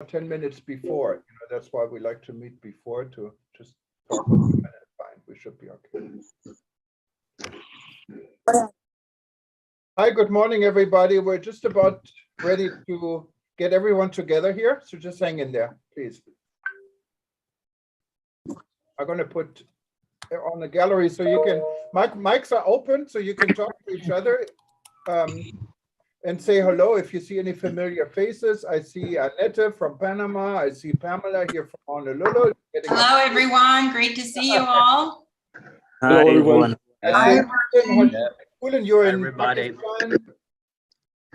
10 minutes before. You know, that's why we like to meet before to just talk a few minutes. Fine, we should be okay. Hi, good morning, everybody. We're just about ready to get everyone together here, so just hang in there, please. I'm going to put on the gallery so you can, mics are open so you can talk to each other and say hello if you see any familiar faces. I see Annette from Panama. I see Pamela here from Honolulu. Hello, everyone. Great to see you all. Hi, everyone. Hi, Julian, you're in everybody. Pakistan.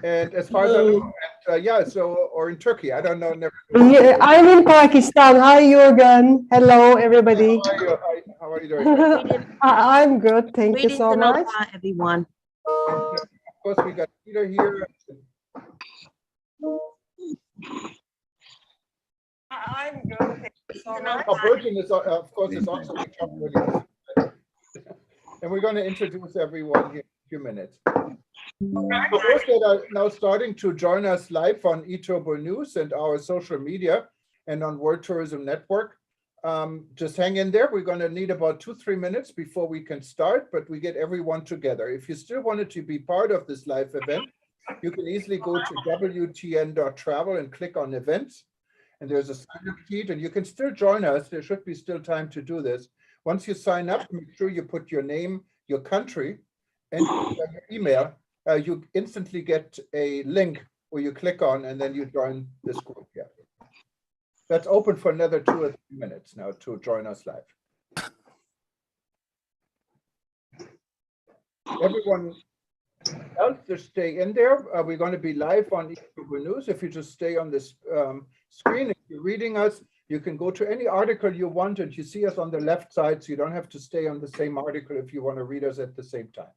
And as far as I know, yeah, so, or in Turkey, I don't know. Never. Yeah, I'm in Pakistan. Hi, Jürgen. Hello, everybody. How are you? How are you doing? I'm good. Thank you so much. Everyone. Of course, we got Peter here. I'm good. Thank you so much. Virgin is, of course, is also with us. And we're going to introduce everyone here in a few minutes. For those that are now starting to join us live on eTurbo News and our social media and on World Tourism Network, just hang in there. We're going to need about 2-3 minutes before we can start, but we get everyone together. If you still wanted to be part of this live event, you can easily go to wtn.travel and click on events. And there's a sign-up sheet, and you can still join us. There should be still time to do this. Once you sign up, make sure you put your name, your country, and your email. You instantly get a link where you click on, and then you join this group here. That's open for another 2 or 3 minutes now to join us live. Everyone else, just stay in there. We're going to be live on eTurbo News. If you just stay on this screen, if you're reading us, you can go to any article you want, and you see us on the left side, so you don't have to stay on the same article if you want to read us at the same time.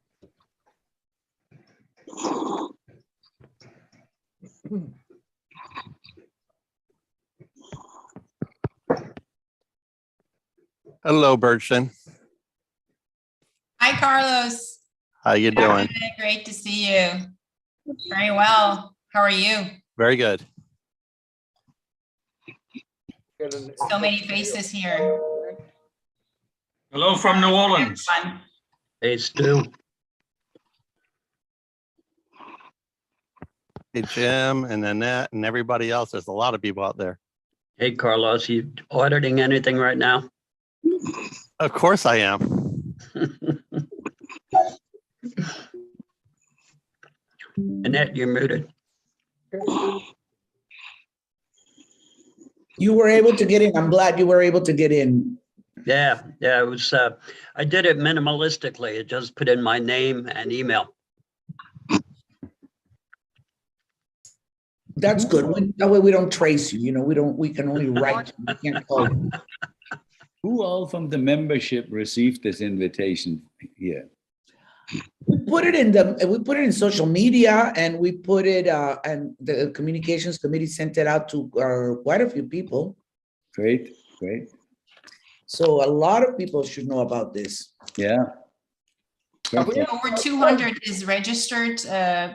Hello, Bergson. Hi, Carlos. How you doing? Great to see you. Very well. How are you? Very good. So many faces here. Hello from New Orleans. Fun. Hey, Stu. Hey, Jim and Annette and everybody else. There's a lot of people out there. Hey, Carlos, you auditing anything right now? Of course I am. Annette, you're muted. You were able to get in. I'm glad you were able to get in. Yeah, it was, I did it minimalistically. It just put in my name and email. That's good. That way we don't trace you. You know, we can only write. We can't call you. Who all from the membership received this invitation here? We put it in social media, and we put it and the communications committee sent it out to quite a few people. Great, great. So a lot of people should know about this. Yeah. Over 200 is registered,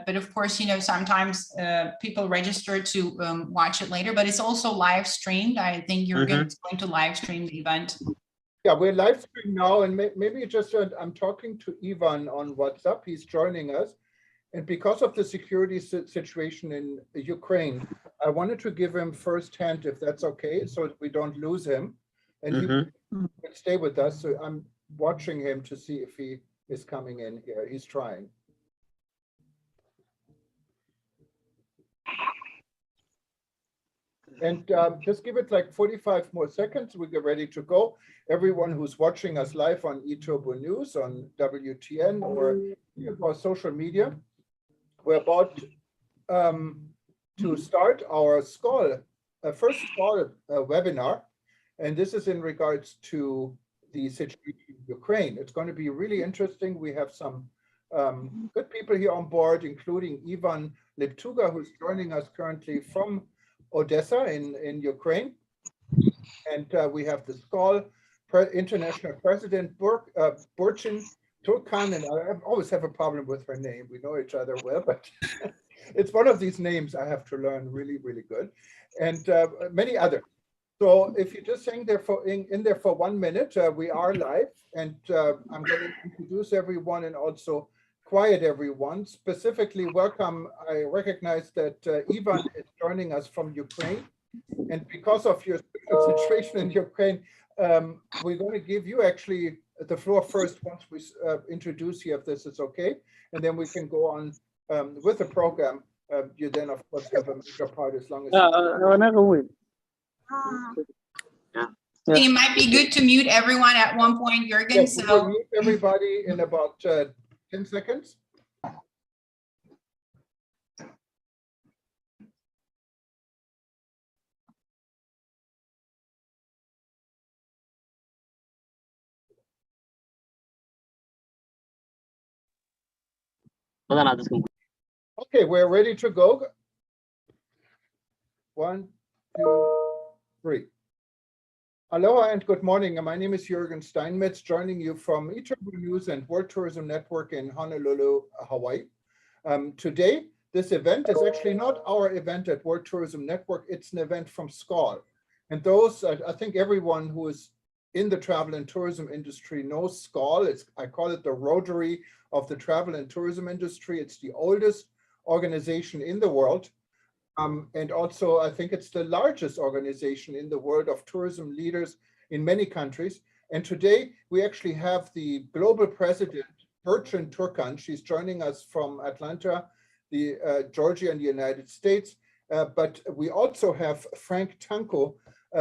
but of course, you know, sometimes people register to watch it later, but it's also live streamed. I think you're going to live stream the event. Yeah, we're live streaming now, and maybe just I'm talking to Ivan on WhatsApp. He's joining us, and because of the security situation in Ukraine, I wanted to give him firsthand, if that's okay, so we don't lose him, and he will stay with us. So I'm watching him to see if he is coming in here. He's trying. And just give it like 45 more seconds. We get ready to go. Everyone who's watching us live on eTurbo News, on WTN, or our social media, we're about to start our first SCOL webinar. And this is in regards to the situation in Ukraine. It's going to be really interesting. We have some good people here on board, including Ivan Liptuga, who's joining us currently from Odessa in Ukraine. And we have the SCOL International President Burçin Turkan, and I always have a problem with her name. We know each other well, but It's one of these names I have to learn really, really good, and many others. So if you just hang there in there for 1 minute, we are live, and I'm going to introduce everyone and also quiet everyone. Specifically, welcome. I recognize that Ivan is joining us from Ukraine, and because of your situation in Ukraine, we're going to give you actually the floor first once we introduce you, if this is okay, and then we can go on with the program. You then, of course, have a major part as long as. It might be good to mute everyone at one point, Jürgen. Yes, we will So mute everybody in about 10 seconds. Okay, we're ready to go. 1, 2, 3. Aloha and good morning. My name is Jürgen Steinmetz, joining you from eTurbo News and World Tourism Network in Honolulu, Hawaii. Today, this event is actually not our event at World Tourism Network. It's an event from SCAL. And those, I think everyone who is in the travel and tourism industry knows SCAL. I call it the Rotary of the travel and tourism industry. It's the oldest organization in the world. And also, I think it's the largest organization in the world of tourism leaders in many countries. And today, we actually have the global president, Burçin Turkan. She's joining us from Atlanta, Georgia, in the United States. But we also have Frank Tanco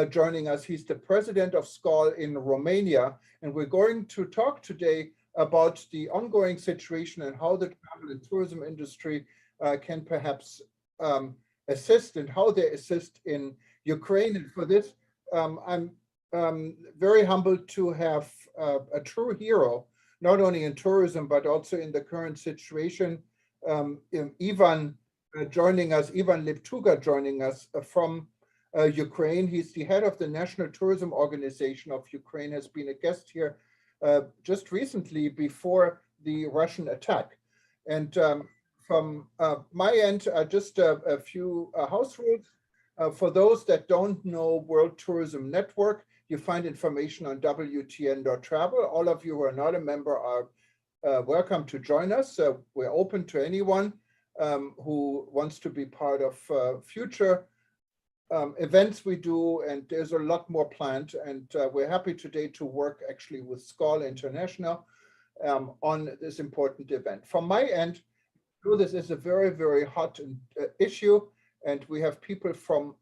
joining us. He's the president of SCAL in Romania. And we're going to talk today about the ongoing situation and how the travel and tourism industry can perhaps assist and how they assist in Ukraine. And for this, I'm very humbled to have a true hero, not only in tourism, but also in the current situation. Ivan joining us, Ivan Leptuga joining us from Ukraine. He's the head of the National Tourism Organization of Ukraine, has been a guest here just recently before the Russian attack. And from my end, just a few house rules. For those that don't know World Tourism Network, you find information on WTN.travel. All of you who are not a member are welcome to join us. We're open to anyone who wants to be part of future events we do, and there's a lot more planned. And we're happy today to work actually with SCAL International on this important event. From my end, this is a very, very hot issue, and we have people from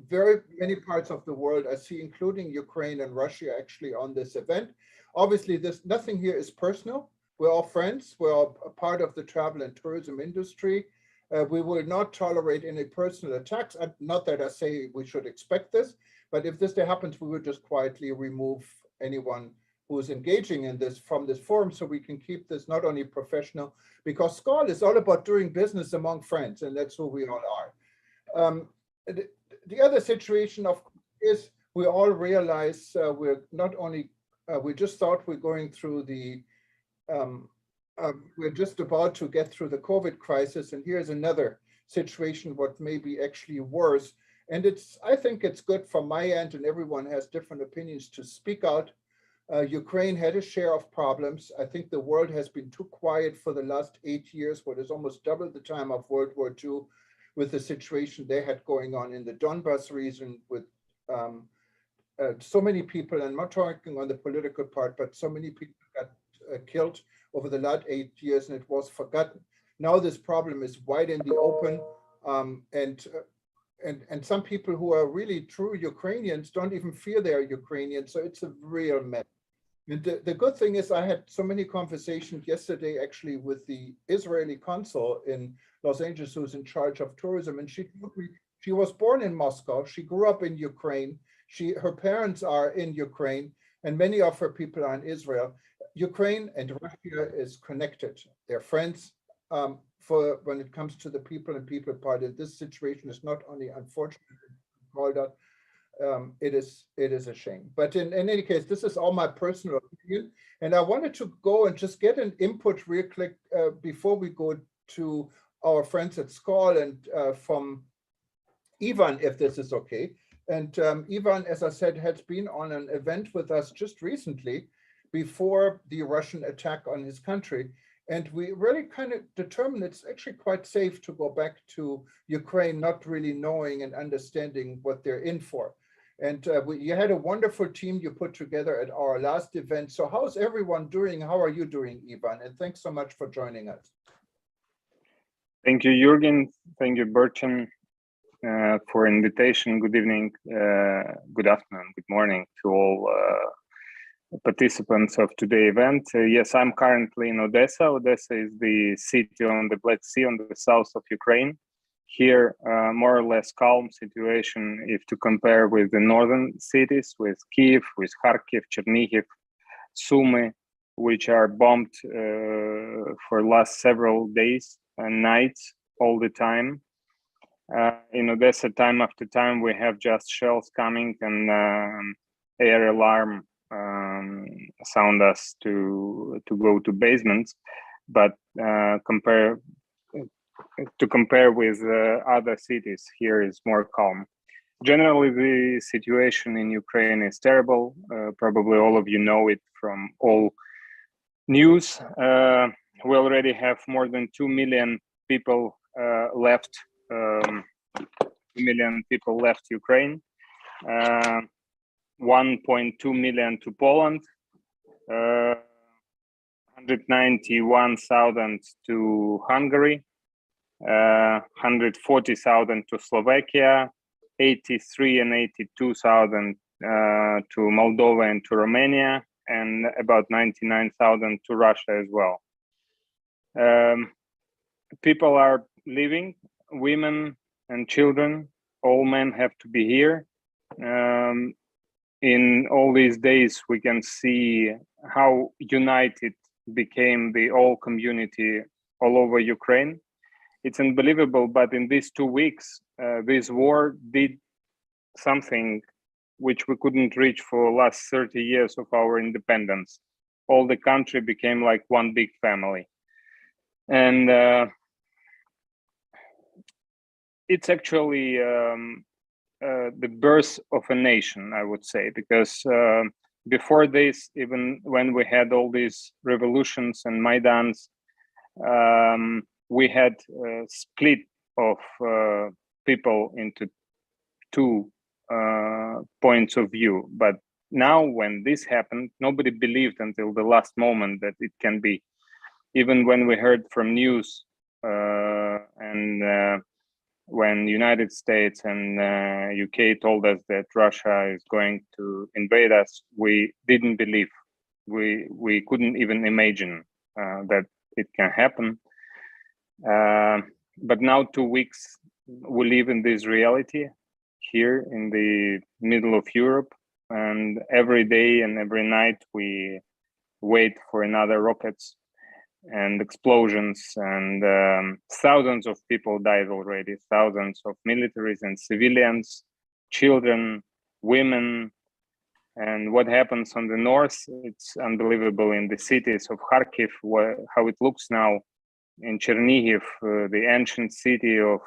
very many parts of the world, I see, including Ukraine and Russia, actually on this event. Obviously, nothing here is personal. We're all friends. We're all a part of the travel and tourism industry. We will not tolerate any personal attacks. Not that I say we should expect this, but if this happens, we will just quietly remove anyone who is engaging in this from this forum, so we can keep this not only professional, because SCAL is all about doing business among friends, and that's who we all are. The other situation, of course, is we all realize we're not only, we just thought we're going through the, we're just about to get through the COVID crisis, and here's another situation what may be actually worse. And I think it's good from my end, and everyone has different opinions, to speak out. Ukraine had a share of problems. I think the world has been too quiet for the last 8 years, what is almost double the time of World War II, with the situation they had going on in the Donbas region with so many people, and I'm not talking on the political part, but so many people got killed over the last 8 years, and it was forgotten. Now this problem is wide in the open, and some people who are really true Ukrainians don't even feel they are Ukrainian, so it's a real mess. And the good thing is I had so many conversations yesterday actually with the Israeli consul in Los Angeles, who's in charge of tourism, and she told me she was born in Moscow, she grew up in Ukraine, her parents are in Ukraine, and many of her people are in Israel. Ukraine and Russia is connected. They're friends. For when it comes to the people and people part, this situation is not only unfortunate, called out, it is a shame. But in any case, this is all my personal opinion, and I wanted to go and just get an input real quick before we go to our friends at SCORL and from Ivan, if this is okay. And Ivan, as I said, has been on an event with us just recently before the Russian attack on his country. And we really kind of determined it's actually quite safe to go back to Ukraine, not really knowing and understanding what they're in for. And you had a wonderful team you put together at our last event. So how's everyone doing? How are you doing, Ivan? And thanks so much for joining us. Thank you, Jürgen. Thank you, Bertrand, for invitation. Good evening, good afternoon, good morning to all participants of today's event. Yes, I'm currently in Odessa. Odessa is the city on the Black Sea on the south of Ukraine. Here, more or less calm situation if to compare with the northern cities, with Kiev, with Kharkiv, Chernihiv, Sumy, which are bombed for last several days and nights all the time. In Odessa, time after time, we have just shells coming and air alarm sound us to go to basements, but compare with other cities, here is more calm. Generally, the situation in Ukraine is terrible. Probably all of you know it from all news. We already have more than 2 million people left. 2 million people left Ukraine. 1.2 million to Poland, 191,000 to Hungary, 140,000 to Slovakia, 83 and 82,000 to Moldova and to Romania, and about 99,000 to Russia as well. People are leaving, women and children, all men have to be here. In all these days, we can see how united became the whole community all over Ukraine. It's unbelievable, but in these 2 weeks, this war did something which we couldn't reach for the last 30 years of our independence. All the country became like one big family. And it's actually the birth of a nation, I would say, because before this, even when we had all these revolutions and Maidans, we had a split of people into two points of view. But now when this happened, nobody believed until the last moment that it can be. Even when we heard from news and when United States and UK told us that Russia is going to invade us, we didn't believe. We couldn't even imagine that it can happen. But now 2 weeks, we live in this reality here in the middle of Europe, and every day and every night we wait for another rockets and explosions, and thousands of people died already, thousands of militaries and civilians, children, women. And what happens on the north, it's unbelievable. In the cities of Kharkiv, how it looks now, in Chernihiv, the ancient city of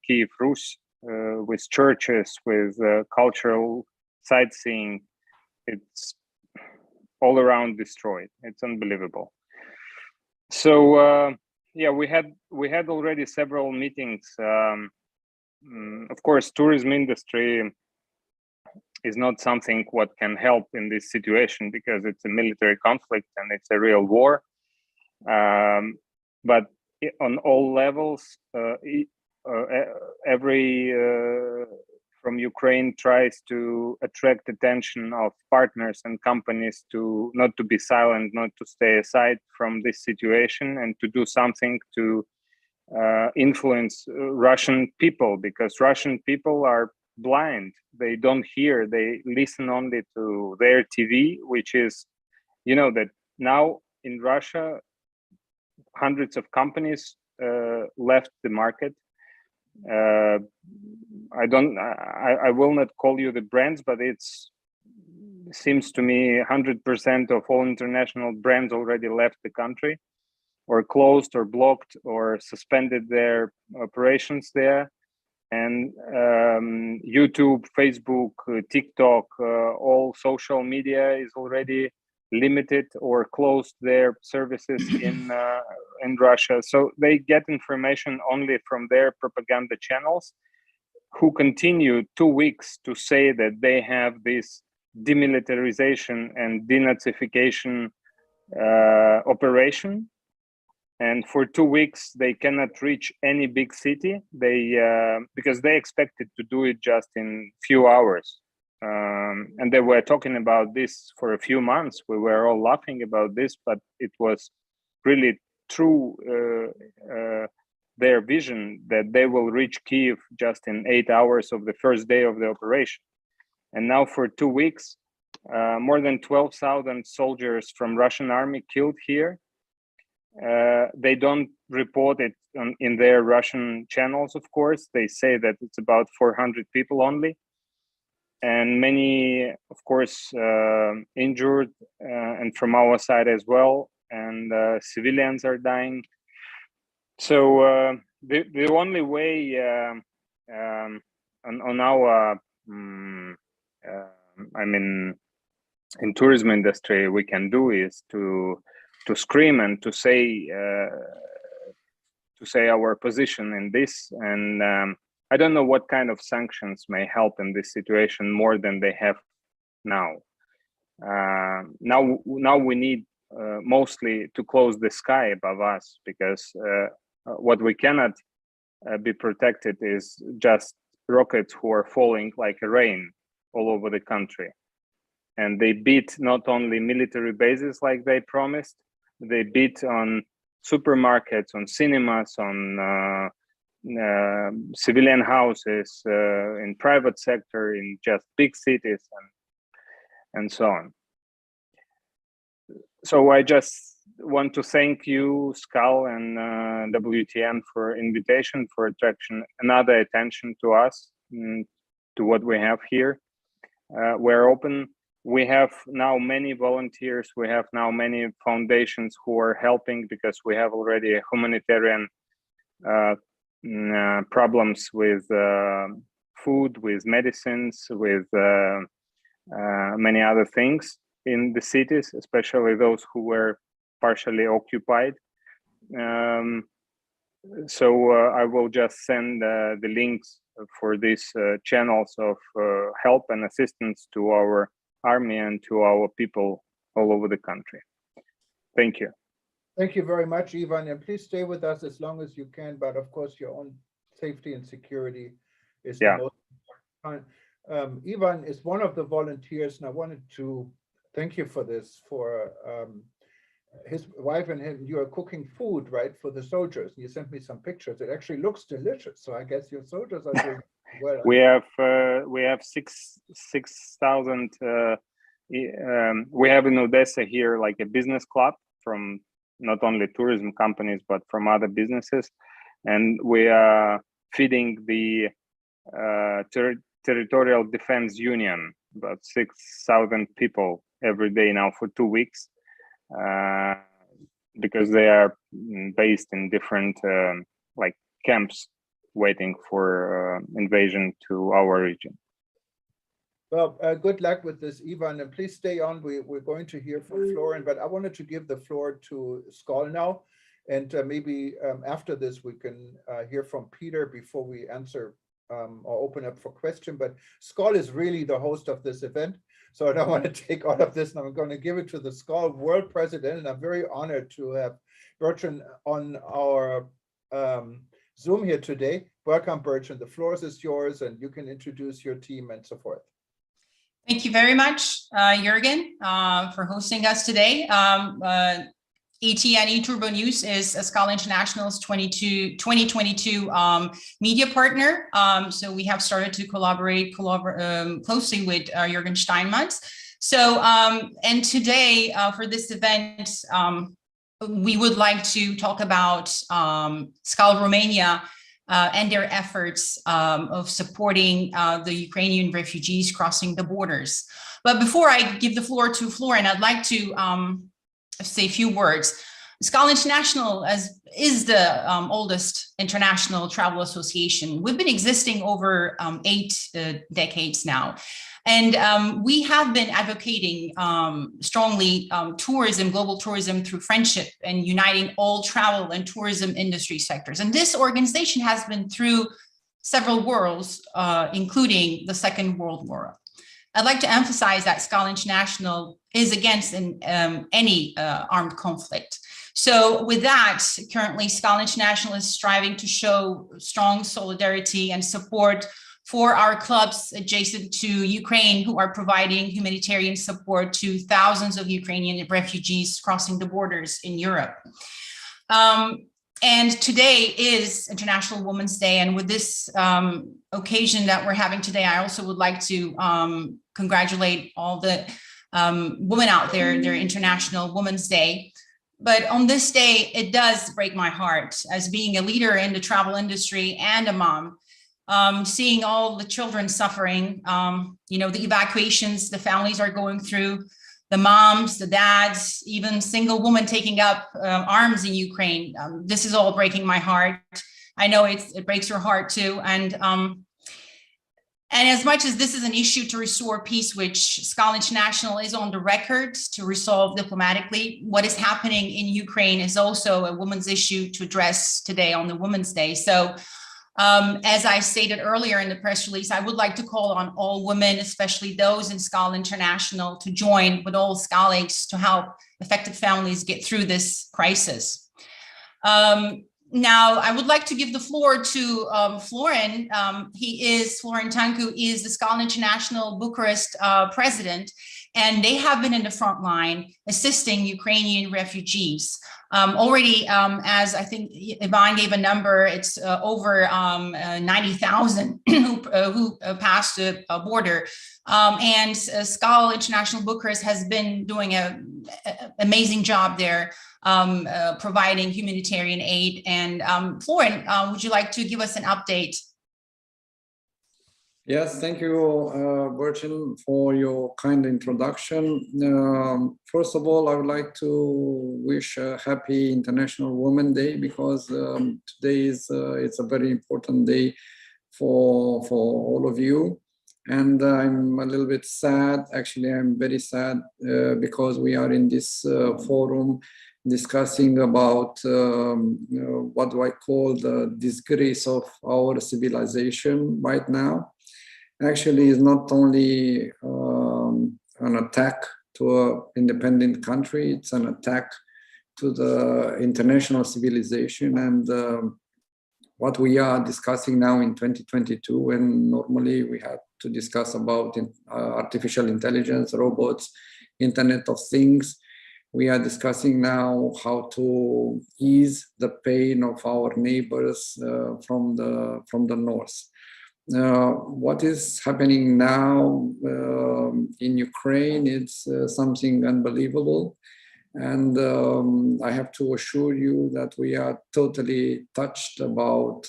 Kiev Rus, with churches, with cultural sightseeing, it's all around destroyed. It's unbelievable. So yeah, we had already several meetings. Of course, tourism industry is not something what can help in this situation because it's a military conflict and it's a real war. But on all levels, every from Ukraine tries to attract attention of partners and companies to not to be silent, not to stay aside from this situation, and to do something to influence Russian people, because Russian people are blind. They don't hear, they listen only to their TV, which is, you know, that now in Russia, hundreds of companies left the market. I will not call you the brands, but seems to me 100% of all international brands already left the country. or closed or blocked or suspended their operations there. And YouTube, Facebook, TikTok, all social media is already limited or closed their services in Russia. So they get information only from their propaganda channels, who continue 2 weeks to say that they have this demilitarization and denazification operation. And for 2 weeks, they cannot reach any big city. Because they expected to do it just in few hours. And they were talking about this for a few months. We were all laughing about this, but it was really true, their vision that they will reach Kyiv just in 8 hours of the first day of the operation. And now for 2 weeks, more than 12,000 soldiers from Russian army killed here. They don't report it in their Russian channels, of course. They say that it's about 400 people only. And many, of course, injured, and from our side as well. And civilians are dying. So the only way on our, I mean, in tourism industry, we can do is to scream and to say our position in this. And I don't know what kind of sanctions may help in this situation more than they have now. Now we need mostly to close the sky above us, because what we cannot be protected is just rockets who are falling like a rain all over the country. And they beat not only military bases like they promised, they beat on supermarkets, on cinemas, on civilian houses, in private sector, in just big cities, and so on. So I just want to thank you, Skal and WTN, for invitation, for attraction another attention to us, to what we have here. We're open. We have now many volunteers. We have now many foundations who are helping, because we have already a humanitarian problems with food, with medicines, with many other things in the cities, especially those who were partially occupied. So I will just send the links for these channels of help and assistance to our army and to our people all over the country. Thank you. Thank you very much, Ivan, and please stay with us as long as you can, but of course your own safety and security is the most important. Ivan is one of the volunteers, and I wanted to thank you for this, for his wife and him. You are cooking food, right, for the soldiers. You sent me some pictures. It actually looks delicious, so I guess your soldiers are doing well. We have 6,000. We have in Odessa here like a business club from not only tourism companies, but from other businesses. And we are feeding the Territorial Defense Union, about 6,000 people every day now for 2 weeks, because they are based in different like camps waiting for invasion to our region. Well, good luck with this, Ivan, and please stay on. We're going to hear from Florian, but I wanted to give the floor to Skal now, and maybe after this we can hear from Peter before we answer or open up for question. But Skal is really the host of this event, so I don't want to take all of this, and I'm going to give it to the Skal World President, and I'm very honored to have Bertrand on our Zoom here today. Welcome, Bertrand. The floor is yours, and you can introduce your team and so forth. Thank you very much, Jürgen, for hosting us today. ETN eTurbo News is Skal International's 2022 media partner. So we have started to collaborate closely with Jürgen Steinmetz. So, and today for this event, we would like to talk about Skal Romania and their efforts of supporting the Ukrainian refugees crossing the borders. But before I give the floor to Florian, I'd like to say a few words. SCAL International is the oldest international travel association. We've been existing over 8 decades now. And we have been advocating strongly tourism, global tourism through friendship and uniting all travel and tourism industry sectors. And this organization has been through several wars, including the Second World War. I'd like to emphasize that SCAL International is against any armed conflict. So with that, currently SCAL International is striving to show strong solidarity and support for our clubs adjacent to Ukraine who are providing humanitarian support to thousands of Ukrainian refugees crossing the borders in Europe. And today is International Women's Day. And with this occasion that we're having today, I also would like to congratulate all the women out there, their International Women's Day. But on this day, it does break my heart as being a leader in the travel industry and a mom. Seeing all the children suffering, you know, the evacuations the families are going through, the moms, the dads, even single women taking up arms in Ukraine. This is all breaking my heart. I know it breaks your heart too. And as much as this is an issue to restore peace, which SCAL International is on the record to resolve diplomatically, what is happening in Ukraine is also a women's issue to address today on the Women's Day. So as I stated earlier in the press release, I would like to call on all women, especially those in SCAL International, to join with all SCALigs to help affected families get through this crisis. Now, I would like to give the floor to Florin. Florin Tancu is the SCAL International Bucharest president, and they have been in the front line assisting Ukrainian refugees. Already, as I think Ivan gave a number, it's over 90,000 who passed the border. And SCAL International Bucharest has been doing an amazing job there, providing humanitarian aid. And Florin, would you like to give us an update? Yes, thank you, Bertin, for your kind introduction. First of all, I would like to wish a happy International Women's Day because today is it's a very important day for all of you. And I'm a little bit sad. Actually, I'm very sad because we are in this forum discussing about what do I call the disgrace of our civilization right now. Actually, it's not only an attack to an independent country, it's an attack to the international civilization. And what we are discussing now in 2022, when normally we have to discuss about artificial intelligence, robots, Internet of Things, we are discussing now how to ease the pain of our neighbors from the north. What is happening now in Ukraine, it's something unbelievable. And I have to assure you that we are totally touched about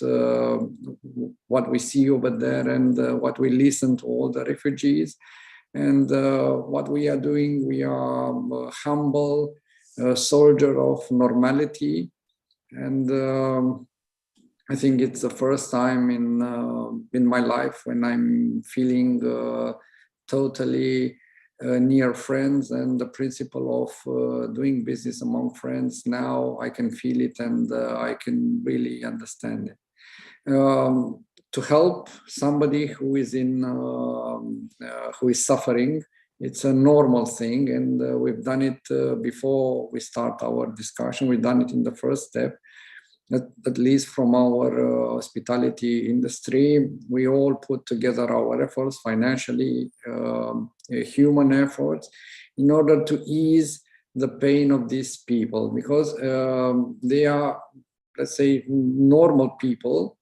what we see over there and what we listen to all the refugees. And what we are doing, we are a humble soldier of normality. And I think it's the first time in my life when I'm feeling totally near friends, and the principle of doing business among friends. Now I can feel it, and I can really understand it. To help somebody who is who is suffering, it's a normal thing, and we've done it before we start our discussion. We've done it in the first step. At least from our hospitality industry, we all put together our efforts, financially, human efforts, in order to ease the pain of these people, because they are, let's say, normal people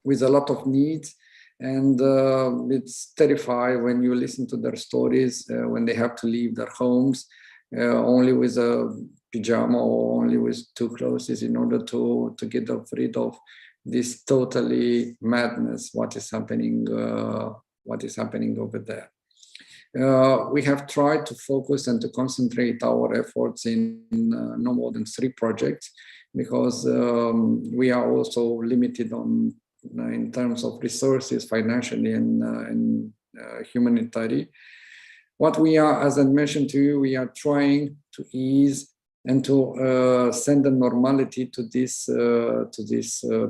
with a lot of needs. And it's terrifying when you listen to their stories, when they have to leave their homes only with a pajama or only with two clothes in order to get rid of this totally madness, what is happening over there. We have tried to focus and to concentrate our efforts in no more than 3 projects, because we are also limited on in terms of resources, financially and humanitarian. What we are, as I mentioned to you, we are trying to ease and to send a normality to these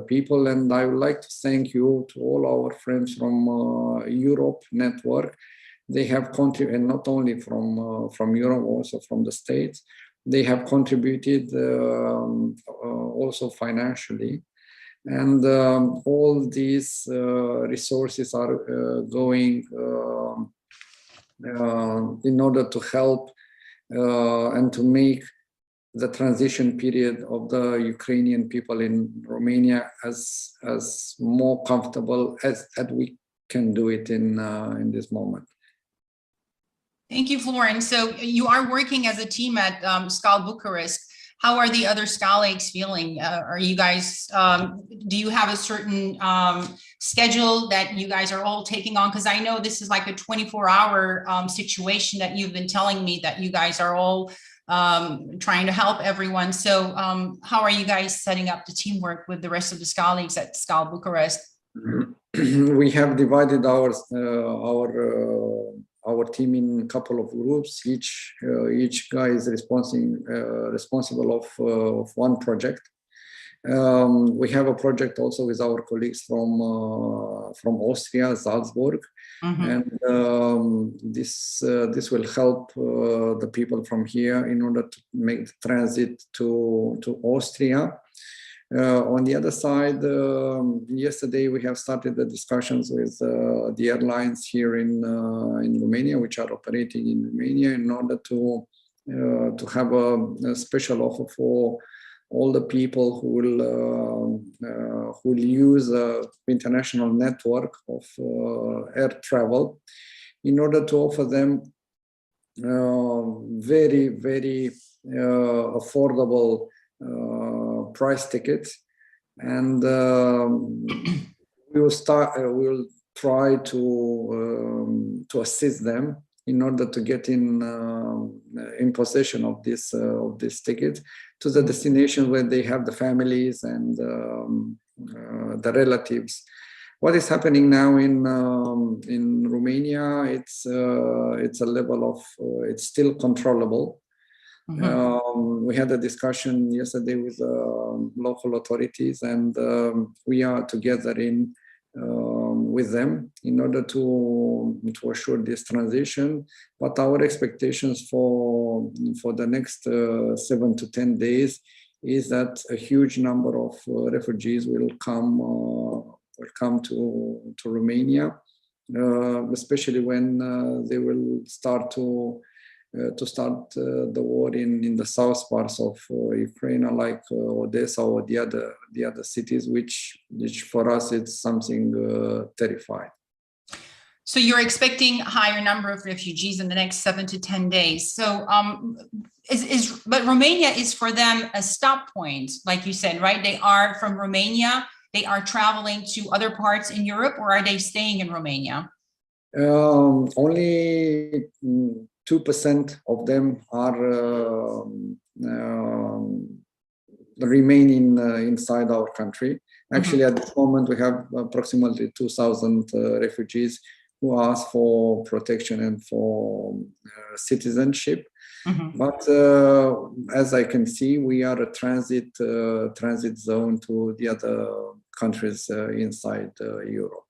people. And I would like to thank you to all our friends from Europe network. They have contributed, and not only from Europe, also from the States. They have contributed also financially. And all these resources are going in order to help and to make the transition period of the Ukrainian people in Romania as more comfortable as we can do it in this moment. Thank you, Florence. So you are working as a team at SCAL Bucharest. How are the other SCALigs feeling? Are you guys, do you have a certain schedule that you guys are all taking on? Because I know this is like a 24-hour situation that you've been telling me that you guys are all trying to help everyone. So how are you guys setting up the teamwork with the rest of the SCALigs at SCAL Bucharest? We have divided our team in a couple of groups. Each guy is responsible of one project. We have a project also with our colleagues from Austria, Salzburg, and this will help the people from here in order to make the transit to Austria. On the other side, yesterday we have started the discussions with the airlines here in Romania, which are operating in Romania, in order to have a special offer for all the people who will use the international network of air travel, in order to offer them very, very affordable price tickets. And we will try to assist them in order to get in possession of this ticket to the destination where they have the families and the relatives. What is happening now in Romania? It's a level of it's still controllable. We had a discussion yesterday with local authorities, and we are together with them in order to assure this transition. But our expectations for the next 7 to 10 days is that a huge number of refugees will come to Romania, especially when they will start the war in the south parts of Ukraine, like Odessa or the other cities, which for us it's something terrifying. So you're expecting a higher number of refugees in the next 7 to 10 days. So but Romania is for them a stop point, like you said, right? They are from Romania, they are traveling to other parts in Europe, or are they staying in Romania? Only 2% of them are remaining inside our country. Actually, at this moment, we have approximately 2,000 refugees who ask for protection and for citizenship. But as I can see, we are a transit zone to the other countries inside Europe.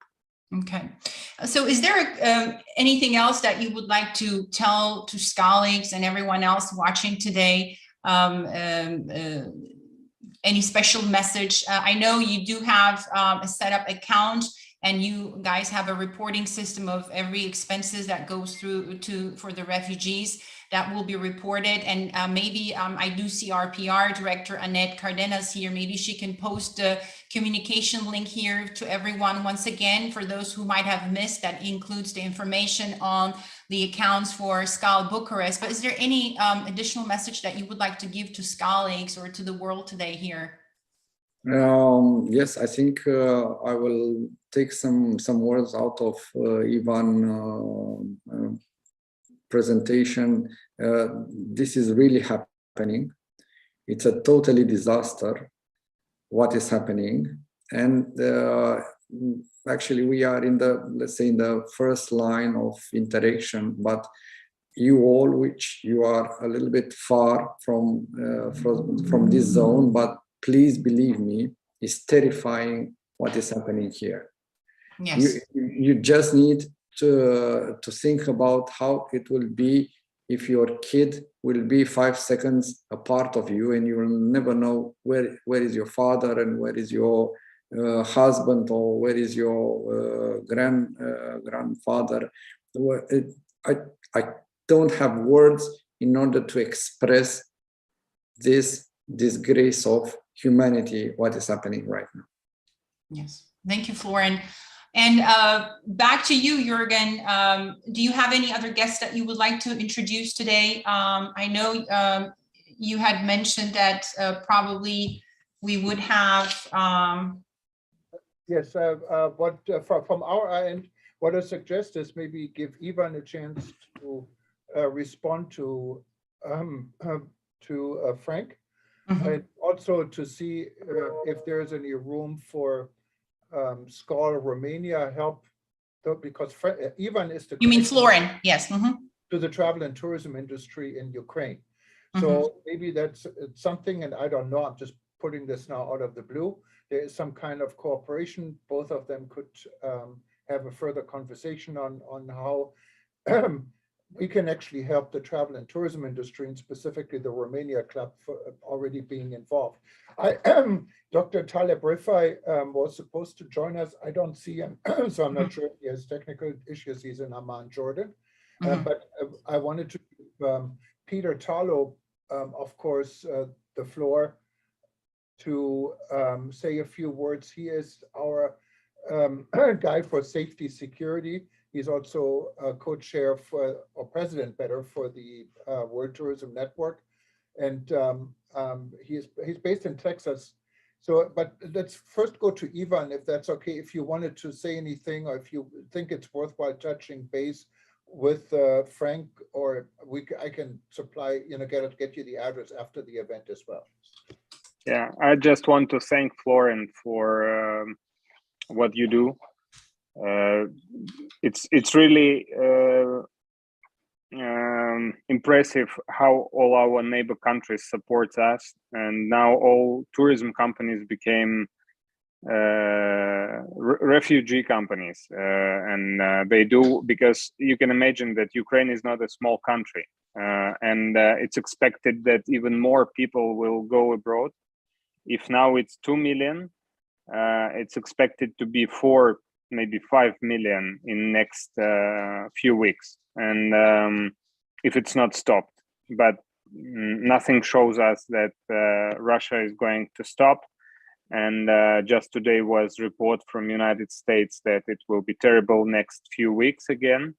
Okay, so is there anything else that you would like to tell to SCALigs and everyone else watching today? Any special message? I know you do have a set up account, and you guys have a reporting system of every expenses that goes through for the refugees that will be reported. And maybe I do see our PR director, Annette Cardenas, here. Maybe she can post a communication link here to everyone once again, for those who might have missed, that includes the information on the accounts for SCAL Bucharest. But is there any additional message that you would like to give to SCALigs or to the world today here? Yes, I think I will take some words out of Ivan presentation. This is really happening. It's a totally disaster, what is happening. And actually we are in the, let's say, in the first line of interaction, but you all, which you are a little bit far from this zone, but please believe me, it's terrifying what is happening here. Yes. You just need to think about how it will be if your kid will be 5 seconds a part of you, and you will never know where is your father and where is your husband, or where is your grandfather. I don't have words in order to express this disgrace of humanity, what is happening right now. Yes, thank you, Florin. And back to you, Jürgen. Do you have any other guests that you would like to introduce today? I know you had mentioned that probably we would have. Yes, from our end, what I suggest is maybe give Ivan a chance to respond to Frank, and also to see if there's any room for Scholar Romania help, because Ivan is the— You mean Florin? Yes. To the travel and tourism industry in Ukraine. So maybe that's something, and I don't know, I'm just putting this now out of the blue. There is some kind of cooperation. Both of them could have a further conversation on how we can actually help the travel and tourism industry, and specifically the Romania Club, for already being involved. Dr. Taleb Rifai was supposed to join us. I don't see him, so I'm not sure if he has technical issues. He's in Amman, Jordan. But I wanted to give Peter Tarlow, of course, the floor to say a few words. He is our guy for safety security. He's also a co-chair for, or president better, for the World Tourism Network. And he's based in Texas. So, but let's first go to Ivan, if that's okay, if you wanted to say anything, or if you think it's worthwhile touching base with Frank, or I can supply, get you the address after the event as well. Yeah, I just want to thank Florin for what you do. It's really impressive how all our neighbor countries support us, and now all tourism companies became refugee companies, and they do, because you can imagine that Ukraine is not a small country, and it's expected that even more people will go abroad. If now it's 2 million, it's expected to be 4, maybe 5 million in next few weeks, and if it's not stopped. But nothing shows us that Russia is going to stop. And just today was report from United States that it will be terrible next few weeks again.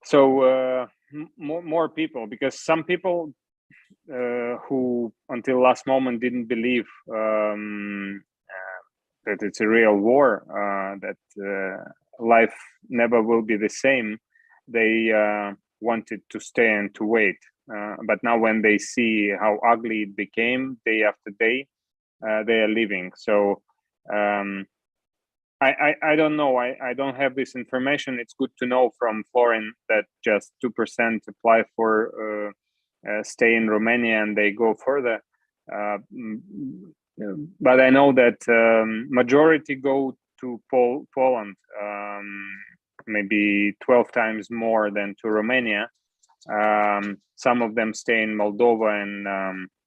So more people, because some people who until last moment didn't believe that it's a real war, that life never will be the same, they wanted to stay and to wait. But now when they see how ugly it became day after day, they are leaving. So I don't know. I don't have this information. It's good to know from Florin that just 2% apply for stay in Romania and they go further. But I know that majority go to Poland, maybe 12 times more than to Romania. Some of them stay in Moldova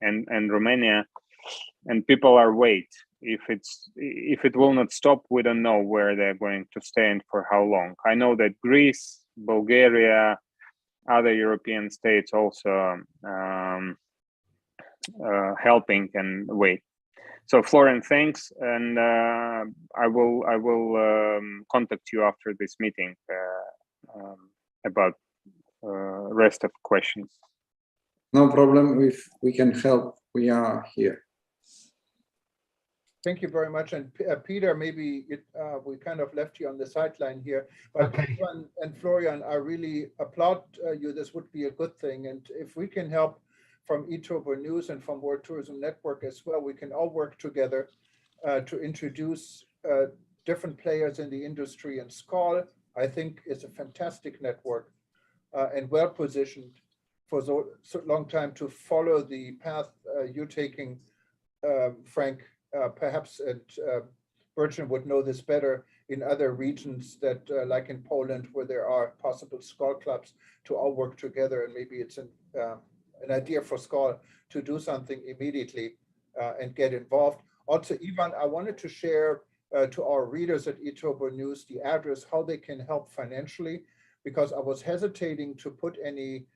and Romania, and people are wait. If it will not stop, we don't know where they're going to stay and for how long. I know that Greece, Bulgaria, other European states also helping and wait. So Florin, thanks, and I will contact you after this meeting about rest of questions. No problem. If we can help, we are here. Thank you very much. And Peter, maybe we kind of left you on the sideline here, but Okay. Ivan and Florian, I really applaud you. This would be a good thing. And if we can help from eTurbo News and from World Tourism Network as well, we can all work together to introduce different players in the industry. And SCOL, I think, is a fantastic network and well positioned for so long time to follow the path you're taking, Frank. Perhaps Bertrand would know this better in other regions that, like in Poland, where there are possible SCOL clubs to all work together, and maybe it's an idea for SCOL to do something immediately and get involved. Also, Ivan, I wanted to share to our readers at eTurbo News the address, how they can help financially, because I was hesitating to put any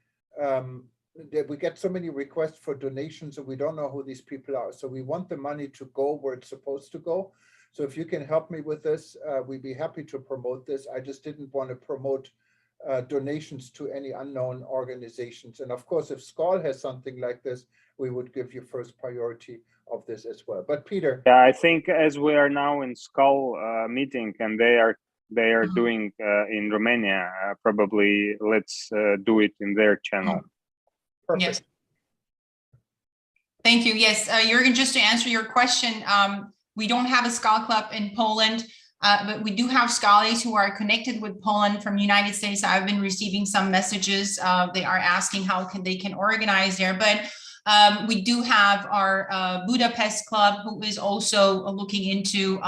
we get so many requests for donations and we don't know who these people are. So we want the money to go where it's supposed to go. So if you can help me with this, we'd be happy to promote this. I just didn't want to promote donations to any unknown organizations. And of course, if SCOL has something like this, we would give you first priority of this as well. But Peter. Yeah, I think as we are now in SCOL meeting and they are doing in Romania, probably let's do it in their channel. Perfect. Yes. Thank you. Yes, Jürgen, just to answer your question, we don't have a SCOL club in Poland, but we do have Schollies who are connected with Poland from United States. I've been receiving some messages. They are asking how they can organize there, but we do have our Budapest club, who is also looking into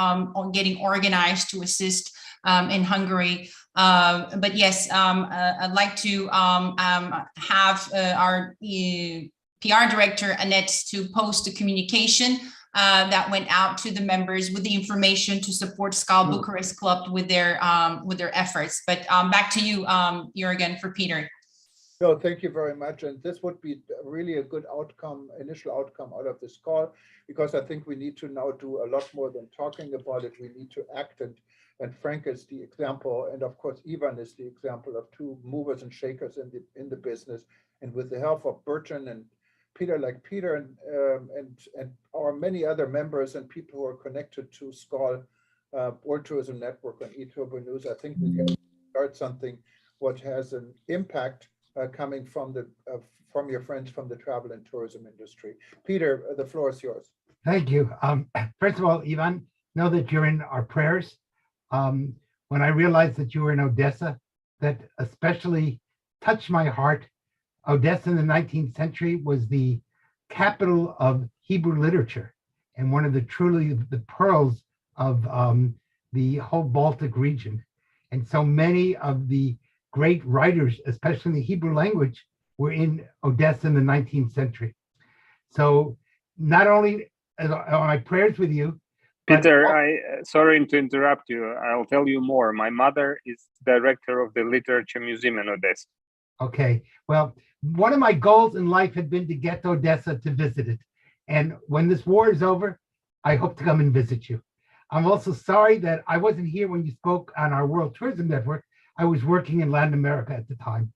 getting organized to assist in Hungary. But yes, I'd like to have our PR director, Annette, to post a communication that went out to the members with the information to support SCOL Bucharest Club with their efforts. But back to you, Jürgen, for Peter. No, thank you very much. And this would be really a good outcome, initial outcome out of this call, because I think we need to now do a lot more than talking about it. We need to act, and Frank is the example, and of course Ivan is the example of two movers and shakers in the business. And with the help of Bertrand and Peter, like Peter, and our many other members and people who are connected to SCOL, World Tourism Network, and eTurbo News, I think we can start something what has an impact coming from your friends from the travel and tourism industry. Peter, the floor is yours. Thank you. First of all, Ivan, know that you're in our prayers. When I realized that you were in Odessa, that especially touched my heart. Odessa in the 19th century was the capital of Hebrew literature and one of the pearls of the whole Baltic region. And so many of the great writers, especially in the Hebrew language, were in Odessa in the 19th century. So not only are my prayers with you, Peter, sorry to interrupt you. I'll tell you more. My mother is director of the Literature Museum in Odessa. Okay, well, one of my goals in life had been to get to Odessa to visit it. And when this war is over, I hope to come and visit you. I'm also sorry that I wasn't here when you spoke on our World Tourism Network. I was working in Latin America at the time.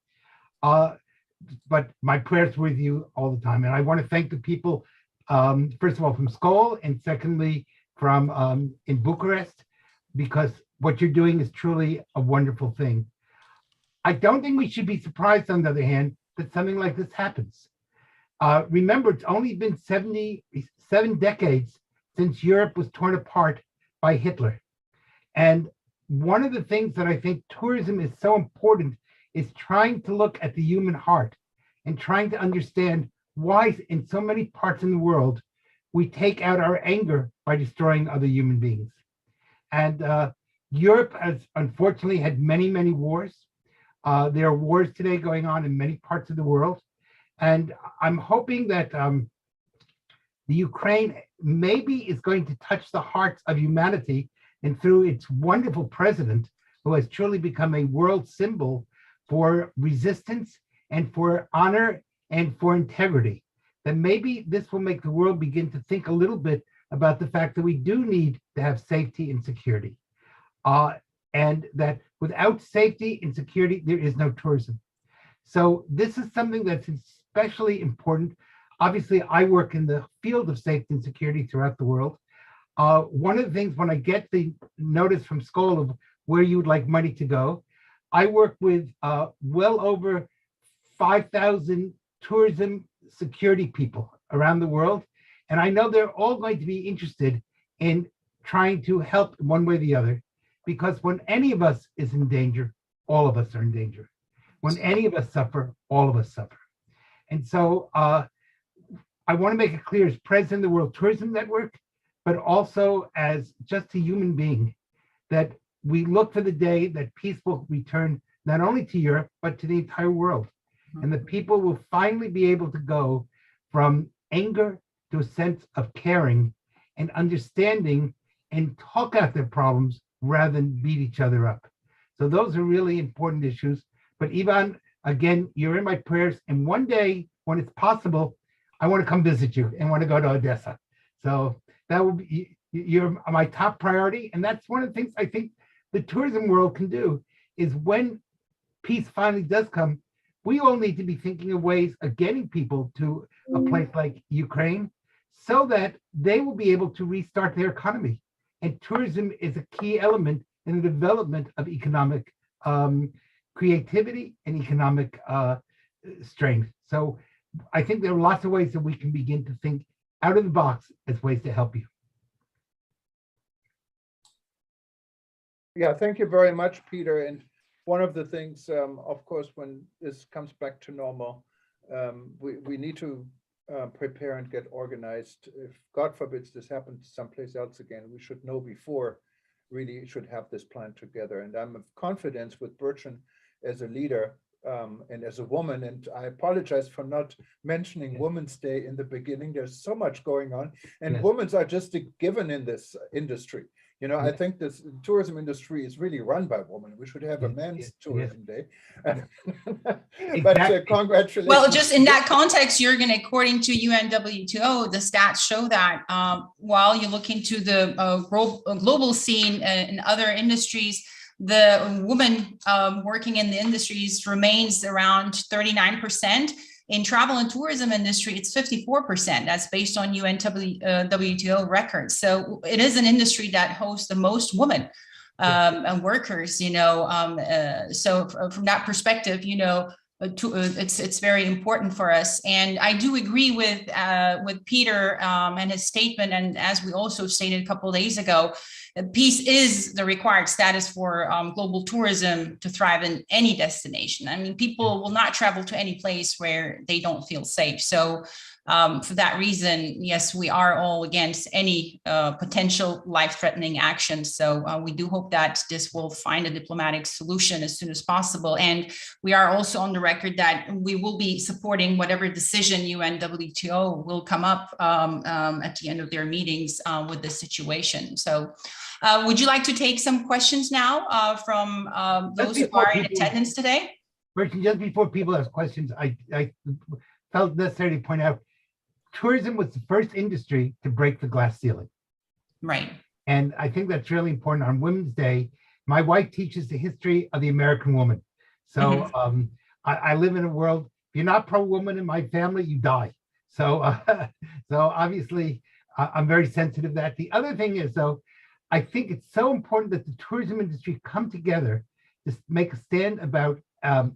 But my prayers were with you all the time. And I want to thank the people, first of all, from SCOL, and secondly, from in Bucharest, because what you're doing is truly a wonderful thing. I don't think we should be surprised, on the other hand, that something like this happens. Remember, it's only been 77 decades since Europe was torn apart by Hitler. And one of the things that I think tourism is so important is trying to look at the human heart and trying to understand why in so many parts in the world we take out our anger by destroying other human beings. And Europe has unfortunately had many, many wars. There are wars today going on in many parts of the world. And I'm hoping that the Ukraine maybe is going to touch the hearts of humanity, and through its wonderful president, who has truly become a world symbol for resistance and for honor and for integrity, that maybe this will make the world begin to think a little bit about the fact that we do need to have safety and security. And that without safety and security, there is no tourism. So this is something that's especially important. Obviously, I work in the field of safety and security throughout the world. One of the things when I get the notice from Skoll of where you would like money to go, I work with well over 5,000 tourism security people around the world. And I know they're all going to be interested in trying to help one way or the other, because when any of us is in danger, all of us are in danger. When any of us suffer, all of us suffer. And so I want to make it clear as president of the World Tourism Network, but also as just a human being, that we look for the day that peace will return not only to Europe, but to the entire world. And the people will finally be able to go from anger to a sense of caring and understanding and talk out their problems rather than beat each other up. So those are really important issues. But Ivan, again, you're in my prayers. And one day when it's possible, I want to come visit you and want to go to Odessa. So that will be, you're my top priority. And that's one of the things I think the tourism world can do, is when peace finally does come, we all need to be thinking of ways of getting people to a place like Ukraine so that they will be able to restart their economy. And tourism is a key element in the development of economic creativity and economic strength. So I think there are lots of ways that we can begin to think out of the box as ways to help you. Yeah, thank you very much, Peter. And one of the things, of course, when this comes back to normal, we need to prepare and get organized. If God forbids this happens someplace else again, we should know before, really should have this plan together. And I'm of confidence with Bertrand as a leader and as a woman, and I apologize for not mentioning Women's Day in the beginning. There's so much going on, and women are just a given in this industry. You know, I think this tourism industry is really run by women. We should have a men's tourism day. But congratulations. Well, just in that context, Jürgen, according to UNWTO, the stats show that while you look into the global scene in other industries, the women working in the industries remains around 39%. In travel and tourism industry, it's 54%. That's based on UNWTO records. So it is an industry that hosts the most women workers, you know. So from that perspective, you know, it's very important for us. And I do agree with Peter and his statement. And as we also stated a couple of days ago, peace is the required status for global tourism to thrive in any destination. I mean, people will not travel to any place where they don't feel safe. So for that reason, yes, we are all against any potential life-threatening action. So we do hope that this will find a diplomatic solution as soon as possible. And we are also on the record that we will be supporting whatever decision UNWTO will come up at the end of their meetings with this situation. So would you like to take some questions now from those who are in attendance today? Just before people ask questions, I felt necessary to point out, tourism was the first industry to break the glass ceiling. Right. And I think that's really important. On Women's Day, my wife teaches the history of the American woman. So I live in a world, if you're not pro-woman in my family, you die. So, so obviously, I'm very sensitive to that. The other thing is, though, I think it's so important that the tourism industry come together to make a stand about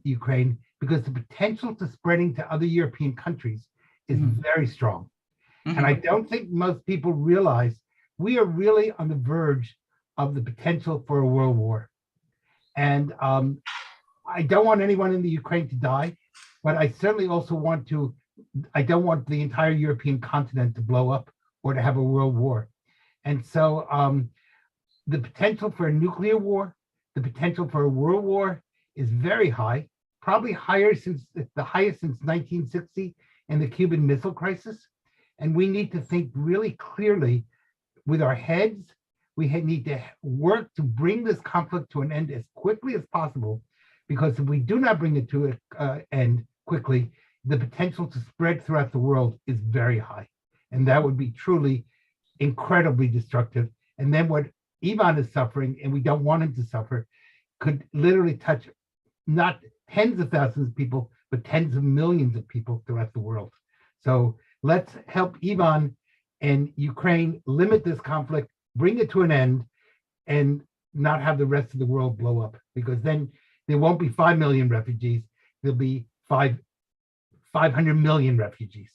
Ukraine, because the potential to spreading to other European countries is very strong. And I don't think most people realize we are really on the verge of the potential for a world war. And I don't want anyone in the Ukraine to die, but I certainly also want to, I don't want the entire European continent to blow up or to have a world war. And so the potential for a nuclear war, the potential for a world war is very high, probably higher since the highest since 1960 and the Cuban Missile Crisis. And we need to think really clearly with our heads. We need to work to bring this conflict to an end as quickly as possible, because if we do not bring it to an end quickly, the potential to spread throughout the world is very high. And that would be truly incredibly destructive. And then what Ivan is suffering, and we don't want him to suffer, could literally touch not tens of thousands of people, but tens of millions of people throughout the world. So let's help Ivan and Ukraine limit this conflict, bring it to an end, and not have the rest of the world blow up, because then there won't be 5 million refugees. There'll be 500 million refugees.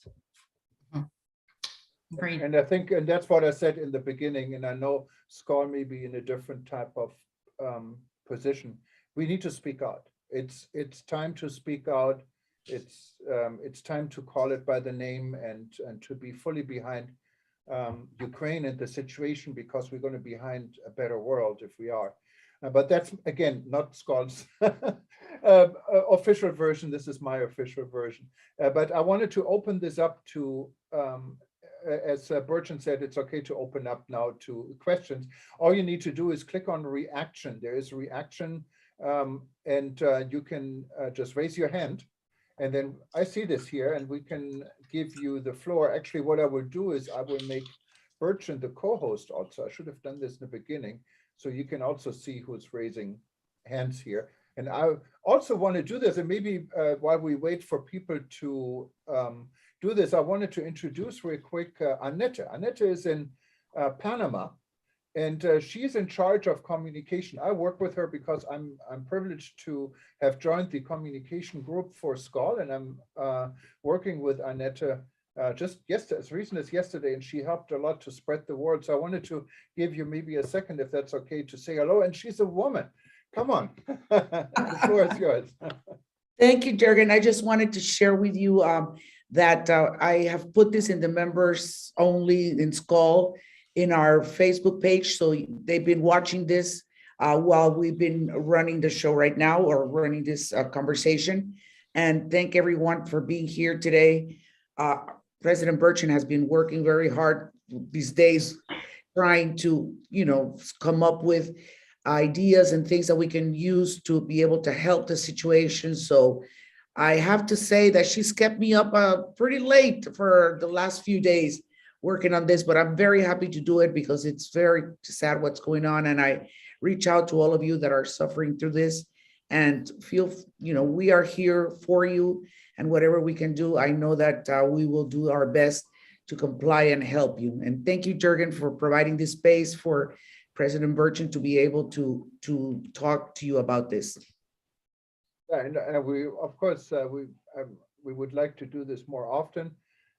Agreed. And I think, and that's what I said in the beginning, and I know Skull may be in a different type of position. We need to speak out. It's time to speak out. It's time to call it by the name and to be fully behind Ukraine and the situation, because we're going to be behind a better world if we are. But that's, again, not Skull's official version. This is my official version. But I wanted to open this up to, as Bertrand said, it's okay to open up now to questions. All you need to do is click on reaction. There is reaction, and you can just raise your hand. And then I see this here, and we can give you the floor. Actually, what I will do is I will make Bertrand the co-host also. I should have done this in the beginning, so you can also see who's raising hands here. And I also want to do this, and maybe while we wait for people to do this, I wanted to introduce real quick Annette. Annette is in Panama, and she's in charge of communication. I work with her because I'm privileged to have joined the communication group for Skull, and I'm working with Annette just yesterday, as recent as yesterday, and she helped a lot to spread the word. So I wanted to give you maybe a second, if that's okay, to say hello. And she's a woman. Come on, the floor is yours. Thank you, Jürgen. I just wanted to share with you that I have put this in the members only in Skull in our Facebook page. So they've been watching this while we've been running the show right now, or running this conversation. And thank everyone for being here today. President Bertrand has been working very hard these days, trying to, come up with ideas and things that we can use to be able to help the situation. So I have to say that she's kept me up pretty late for the last few days working on this, but I'm very happy to do it because it's very sad what's going on. And I reach out to all of you that are suffering through this, and feel, we are here for you, and whatever we can do, I know that we will do our best to comply and help you. And thank you, Jürgen, for providing this space for President Bertrand to be able to talk to you about this. Yeah, and we, of course, we would like to do this more often.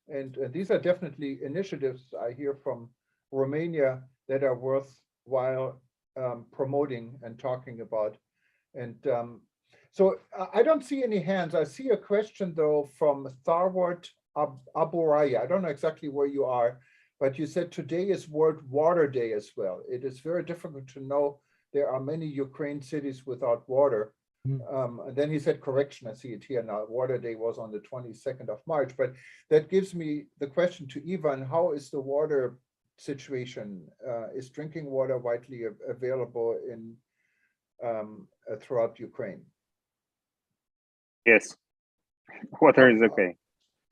And these are definitely initiatives I hear from Romania that are worthwhile promoting and talking about. And so I don't see any hands. I see a question, though, from Tharwat Aburaya. I don't know exactly where you are, but you said today is World Water Day as well. It is very difficult to know. There are many Ukraine cities without water. And then he said, correction, I see it here now. Water Day was on the 22nd of March, but that gives me the question to Ivan, how is the water situation? Is drinking water widely available in throughout Ukraine? Yes, water is okay.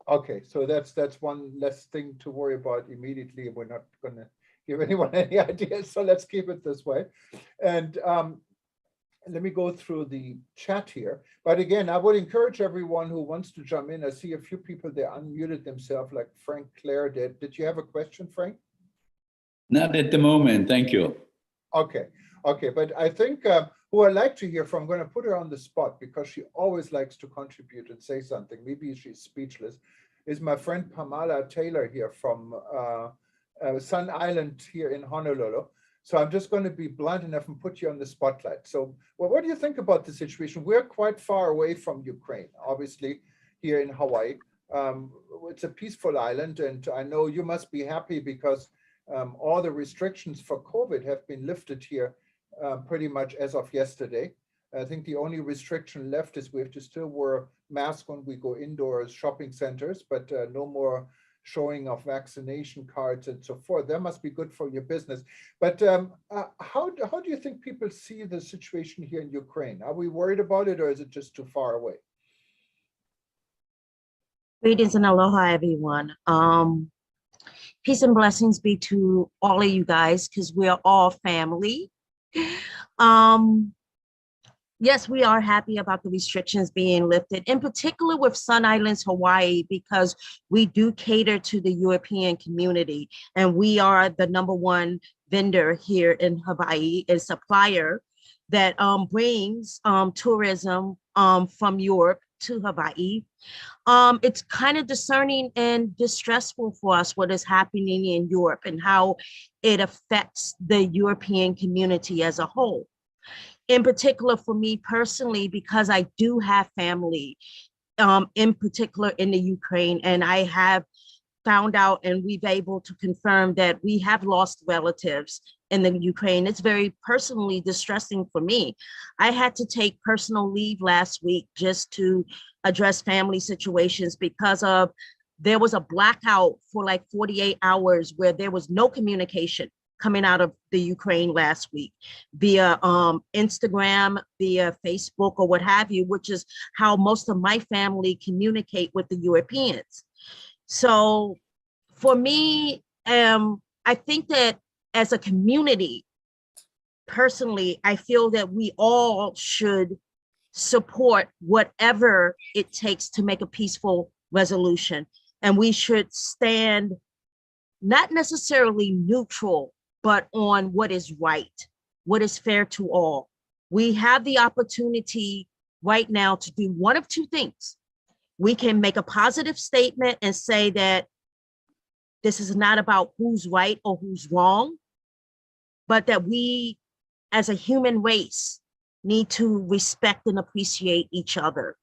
Okay, so that's one less thing to worry about immediately. We're not going to give anyone any ideas, so let's keep it this way. And let me go through the chat here. But again, I would encourage everyone who wants to jump in. I see a few people that unmuted themselves, like Frank Clare did. Did you have a question, Frank? Not at the moment, thank you. Okay, but I think who I'd like to hear from, I'm going to put her on the spot because she always likes to contribute and say something. Maybe she's speechless. Is my friend Pamela Taylor here from Sun Island here in Honolulu. So I'm just going to be blunt enough and put you on the spotlight. So, well, what do you think about the situation? We're quite far away from Ukraine, obviously, here in Hawaii. It's a peaceful island, and I know you must be happy because all the restrictions for COVID have been lifted here pretty much as of yesterday. I think the only restriction left is we have to still wear masks when we go indoors, shopping centers, but no more showing of vaccination cards and so forth. That must be good for your business. But how do you think people see the situation here in Ukraine? Are we worried about it, or is it just too far away? Greetings and aloha, everyone. Peace and blessings be to all of you guys, because we're all family. Yes, we are happy about the restrictions being lifted, in particular with Sun Islands, Hawaii, because we do cater to the European community, and we are the #1 vendor here in Hawaii, a supplier that brings tourism from Europe to Hawaii. It's kind of discerning and distressful for us what is happening in Europe and how it affects the European community as a whole. In particular for me personally, because I do have family, in particular in the Ukraine, and I have found out and we've able to confirm that we have lost relatives in the Ukraine. It's very personally distressing for me. I had to take personal leave last week just to address family situations because of there was a blackout for like 48 hours where there was no communication coming out of the Ukraine last week via Instagram, via Facebook or what have you, which is how most of my family communicate with the Europeans. So for me, I think that as a community, personally, I feel that we all should support whatever it takes to make a peaceful resolution. And we should stand not necessarily neutral, but on what is right, what is fair to all. We have the opportunity right now to do one of two things. We can make a positive statement and say that this is not about who's right or who's wrong, but that we as a human race need to respect and appreciate each other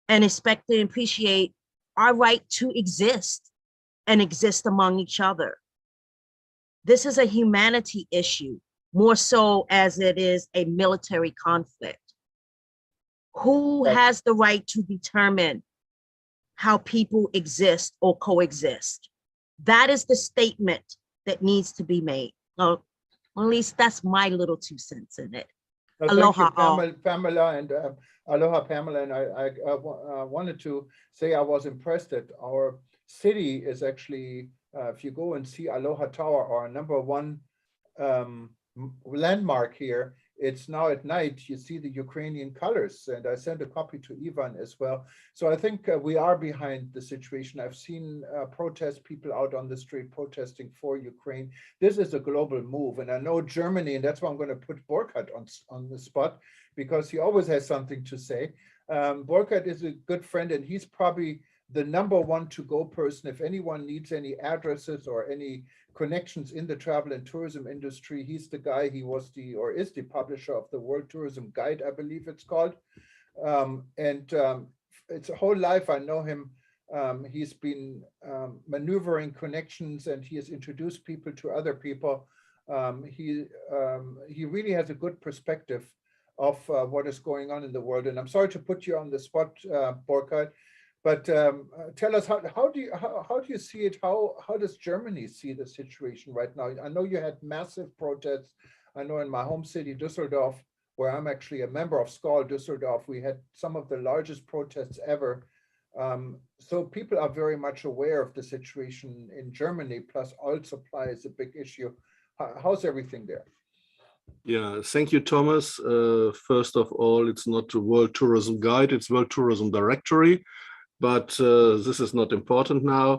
and respect and appreciate our right to exist and exist among each other. This is a humanity issue, more so as it is a military conflict. Who has the right to determine how people exist or coexist? That is the statement that needs to be made. Well, at least that's my little 2 cents in it. Aloha, all. Pamela, and aloha, Pamela. And I wanted to say I was impressed that our city is actually, if you go and see Aloha Tower, our #1 landmark here, it's now at night, you see the Ukrainian colors, and I sent a copy to Ivan as well. So I think we are behind the situation. I've seen protest people out on the street protesting for Ukraine. This is a global move, and I know Germany, and that's why I'm going to put Burkhard on the spot, because he always has something to say. Burkhard is a good friend, and he's probably the #1 to-go person. If anyone needs any addresses or any connections in the travel and tourism industry, he's the guy. He was the, or is the publisher of the World Tourism Guide, I believe it's called. It's a whole life I know him. He's been maneuvering connections, and he has introduced people to other people. He really has a good perspective of what is going on in the world. And I'm sorry to put you on the spot, Burkhard, but tell us, how do you see it? How does Germany see the situation right now? I know you had massive protests. I know in my home city, Düsseldorf, where I'm actually a member of SCOL Düsseldorf, we had some of the largest protests ever. So people are very much aware of the situation in Germany, plus oil supply is a big issue. How's everything there? Yeah, thank you, Thomas. First of all, it's not the World Tourism Guide, it's World Tourism Directory. But this is not important now.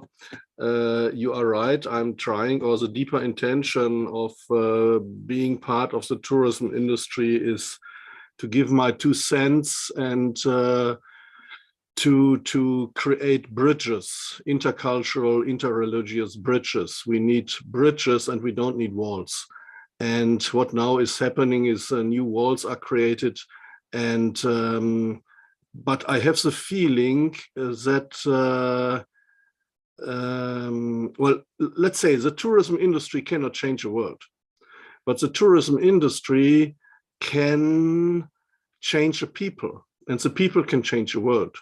You are right. I'm trying, or the deeper intention of being part of the tourism industry is to give my 2 cents and to create bridges, intercultural, interreligious bridges. We need bridges and we don't need walls. And what now is happening is new walls are created, and but I have the feeling that, well, let's say the tourism industry cannot change the world, but the tourism industry can change the people, and the people can change the world.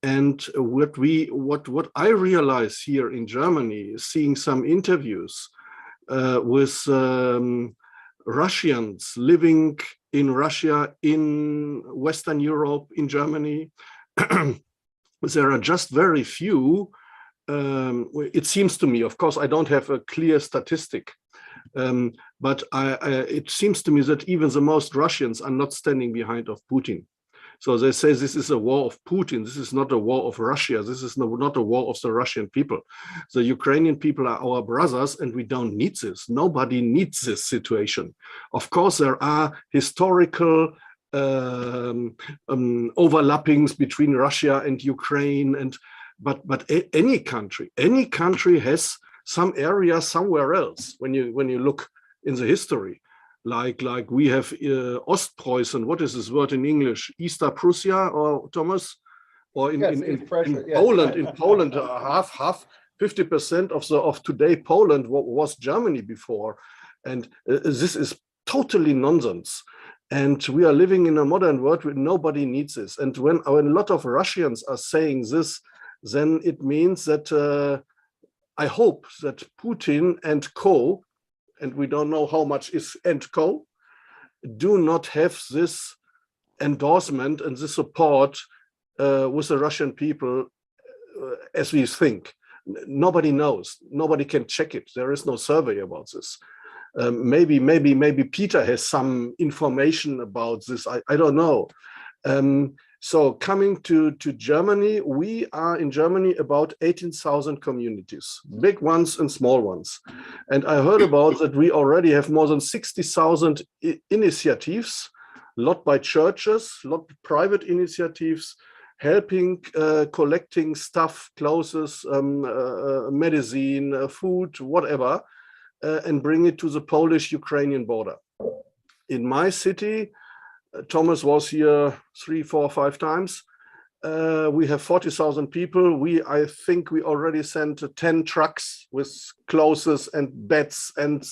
And what I realize here in Germany, seeing some interviews with Russians living in Russia, in Western Europe, in Germany, there are just very few, it seems to me, of course, I don't have a clear statistic, But it seems to me that even the most Russians are not standing behind of Putin. So they say this is a war of Putin. This is not a war of Russia. This is not a war of the Russian people. The Ukrainian people are our brothers, and we don't need this. Nobody needs this situation. Of course, there are historical overlappings between Russia and Ukraine, but any country has some area somewhere else. When you look in the history. Like we have Ostpreußen. What is this word in English? Easter Prussia, or Thomas, or in Poland. In Poland, half 50% of today Poland was Germany before, and this is totally nonsense. And we are living in a modern world where nobody needs this. And when a lot of Russians are saying this, then it means that I hope that Putin and co. and we don't know how much is and co, do not have this endorsement and this support with the Russian people as we think. Nobody knows. Nobody can check it. There is no survey about this. Maybe Peter has some information about this. I don't know. So coming to Germany, we are in Germany about 18,000 communities, big ones and small ones. And I heard about that we already have more than 60,000 initiatives, a lot by churches, a lot private initiatives, helping, collecting stuff, clothes, medicine, food, whatever, and bring it to the Polish-Ukrainian border. In my city, Thomas was here 3, 4, 5 times. We have 40,000 people. I think we already sent 10 trucks with clothes and beds and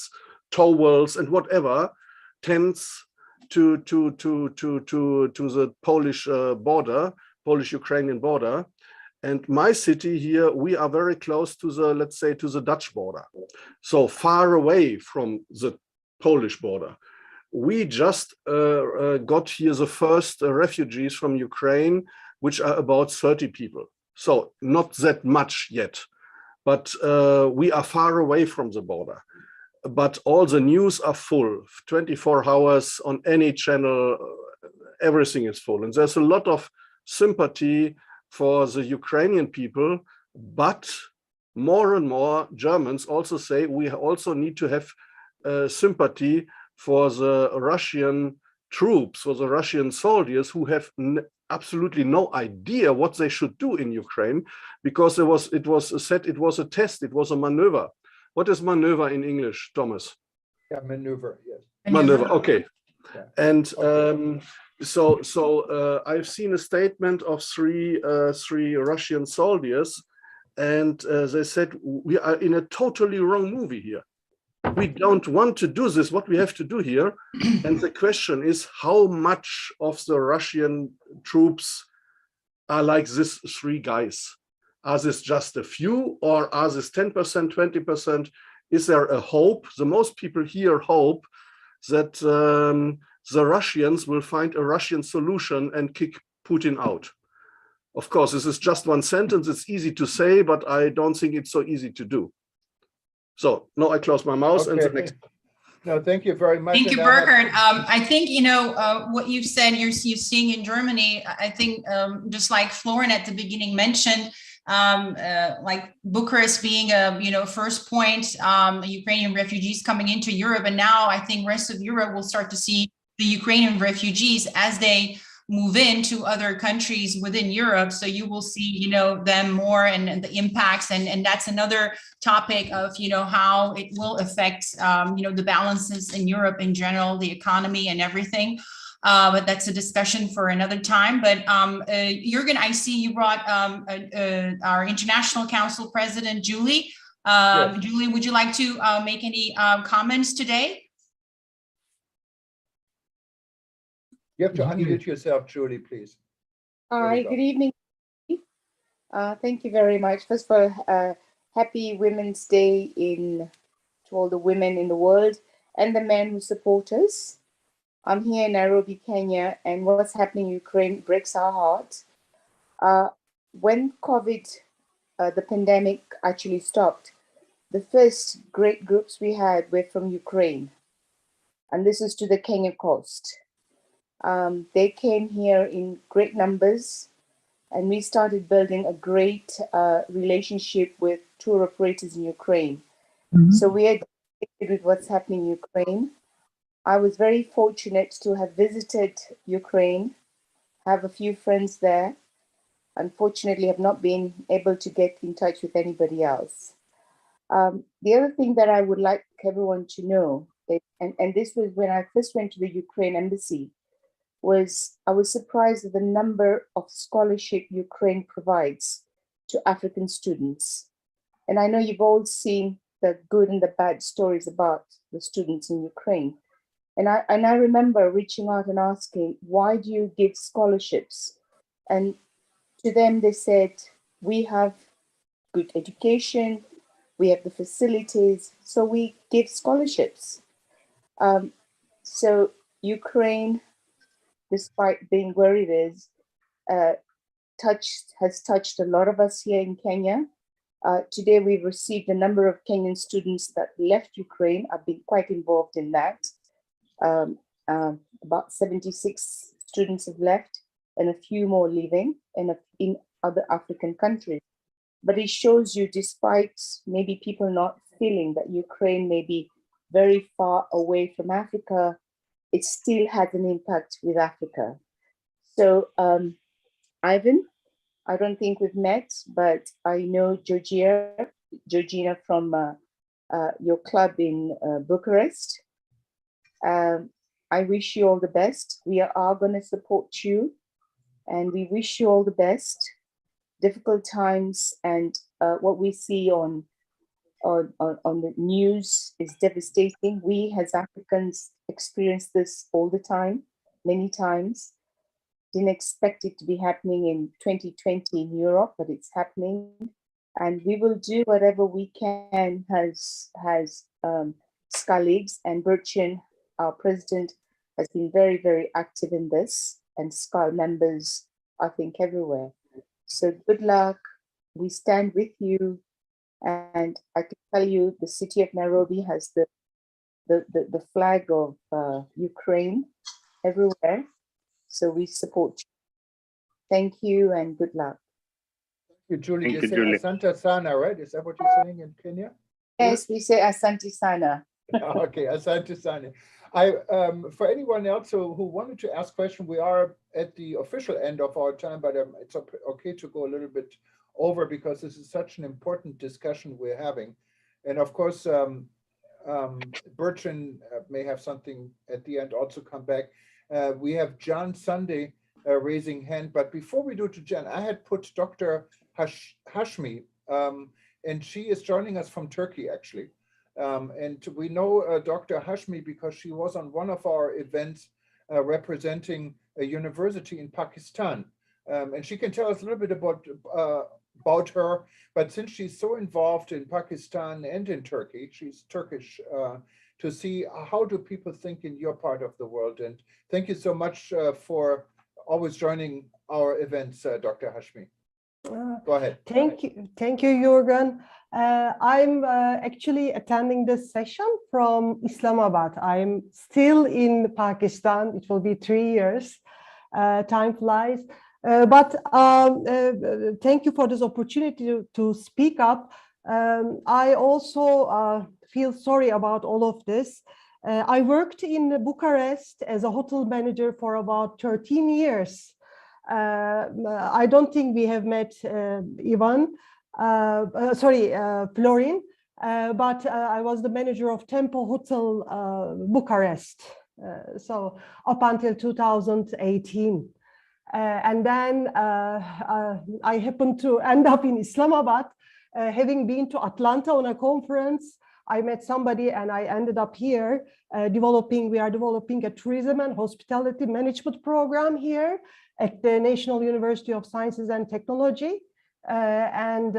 towels and whatever, tents to the Polish border, Polish-Ukrainian border. And my city here, we are very close to the, let's say, to the Dutch border. So far away from the Polish border. We just got here the first refugees from Ukraine, which are about 30 people. So not that much yet, but we are far away from the border. But all the news are full, 24 hours on any channel, everything is full. And there's a lot of sympathy for the Ukrainian people, but more and more Germans also say we also need to have sympathy for the Russian troops, for the Russian soldiers who have absolutely no idea what they should do in Ukraine, because it was said it was a test, it was a maneuver. What is maneuver in English, Thomas? Yeah, maneuver, yes. Maneuver, okay. Yeah. And so I've seen a statement of three Russian soldiers, and they said, we are in a totally wrong movie here. We don't want to do this, what we have to do here. And the question is, how much of the Russian troops are like these 3 guys? Are this just a few, or are this 10%, 20%? Is there a hope? The most people here hope that the Russians will find a Russian solution and kick Putin out. Of course, this is just one sentence. It's easy to say, but I don't think it's so easy to do. So now I close my mouth. Okay. And the next. No, thank you very much. Thank you, Burkhard. I think, you know, what you've said, you're seeing in Germany, I think just like Florin at the beginning mentioned, like Bucharest being a, you know, first point, Ukrainian refugees coming into Europe. And now I think rest of Europe will start to see the Ukrainian refugees as they move into other countries within Europe. So you will see, you know, them more and the impacts. And that's another topic of, you know, how it will affect, you know, the balances in Europe in general, the economy and everything. But that's a discussion for another time. But Jürgen, I see you brought our International Council President, Julie. Yes. Julie, would you like to make any comments today? You have to unmute yourself, Julie, please. Hi, good evening. Thank you very much. First of all, happy Women's Day to all the women in the world and the men who support us. I'm here in Nairobi, Kenya, and what's happening in Ukraine breaks our hearts. When COVID, the pandemic actually stopped, the first great groups we had were from Ukraine, and this is to the Kenya coast. They came here in great numbers, and we started building a great relationship with tour operators in Ukraine. So we are delighted with what's happening in Ukraine. I was very fortunate to have visited Ukraine, have a few friends there. Unfortunately, have not been able to get in touch with anybody else. The other thing that I would like everyone to know, and this was when I first went to the Ukraine embassy, was I was surprised at the number of scholarship Ukraine provides to African students. And I know you've all seen the good and the bad stories about the students in Ukraine. And I remember reaching out and asking, why do you give scholarships? And to them, they said, we have good education, we have the facilities, so we give scholarships. So Ukraine, despite being where it is, has touched a lot of us here in Kenya. Today, we've received a number of Kenyan students that left Ukraine. I've been quite involved in that. About 76 students have left and a few more leaving in other African countries. But it shows you, despite maybe people not feeling that Ukraine may be very far away from Africa, it still has an impact with Africa. So Ivan, I don't think we've met, but I know Georgina from your club in Bucharest. I wish you all the best. We are going to support you, and we wish you all the best. Difficult times, and what we see on the news is devastating. We as Africans experience this all the time, many times. Didn't expect it to be happening in 2020 in Europe, but it's happening. And we will do whatever we can as SCALIGS, and Berchin, our president, has been very, very active in this, and SCAL members, I think, everywhere. So good luck. We stand with you. And I can tell you the city of Nairobi has the flag of Ukraine everywhere. So we support you. Thank you and good luck. Thank you, Julie. Thank You you, say Julie. Asante Sana, right? Is that what you're saying in Kenya? Yes, we say Asante Sana. Okay, Asante Sana. For anyone else who wanted to ask questions, we are at the official end of our time, but it's okay to go a little bit over because this is such an important discussion we're having. And of course, Bertrand may have something at the end also come back. We have John Sunday raising hand, but before we do to John, I had put Dr. Hashmi, and she is joining us from Turkey actually. And we know Dr. Hashmi because she was on one of our events representing a university in Pakistan. And she can tell us a little bit about her, but since she's so involved in Pakistan and in Turkey, she's Turkish, to see how do people think in your part of the world. And thank you so much for always joining our events, Dr. Hashmi. Go ahead. Thank you, Jürgen. I'm actually attending this session from Islamabad. I'm still in Pakistan. It will be 3 years. Time flies. But thank you for this opportunity to speak up. I also feel sorry about all of this. I worked in Bucharest as a hotel manager for about 13 years. I don't think we have met Florin, but I was the manager of Tempo Hotel Bucharest, so up until 2018. And then I happened to end up in Islamabad, having been to Atlanta on a conference. I met somebody and I ended up here we are developing a tourism and hospitality management program here at the National University of Sciences and Technology. And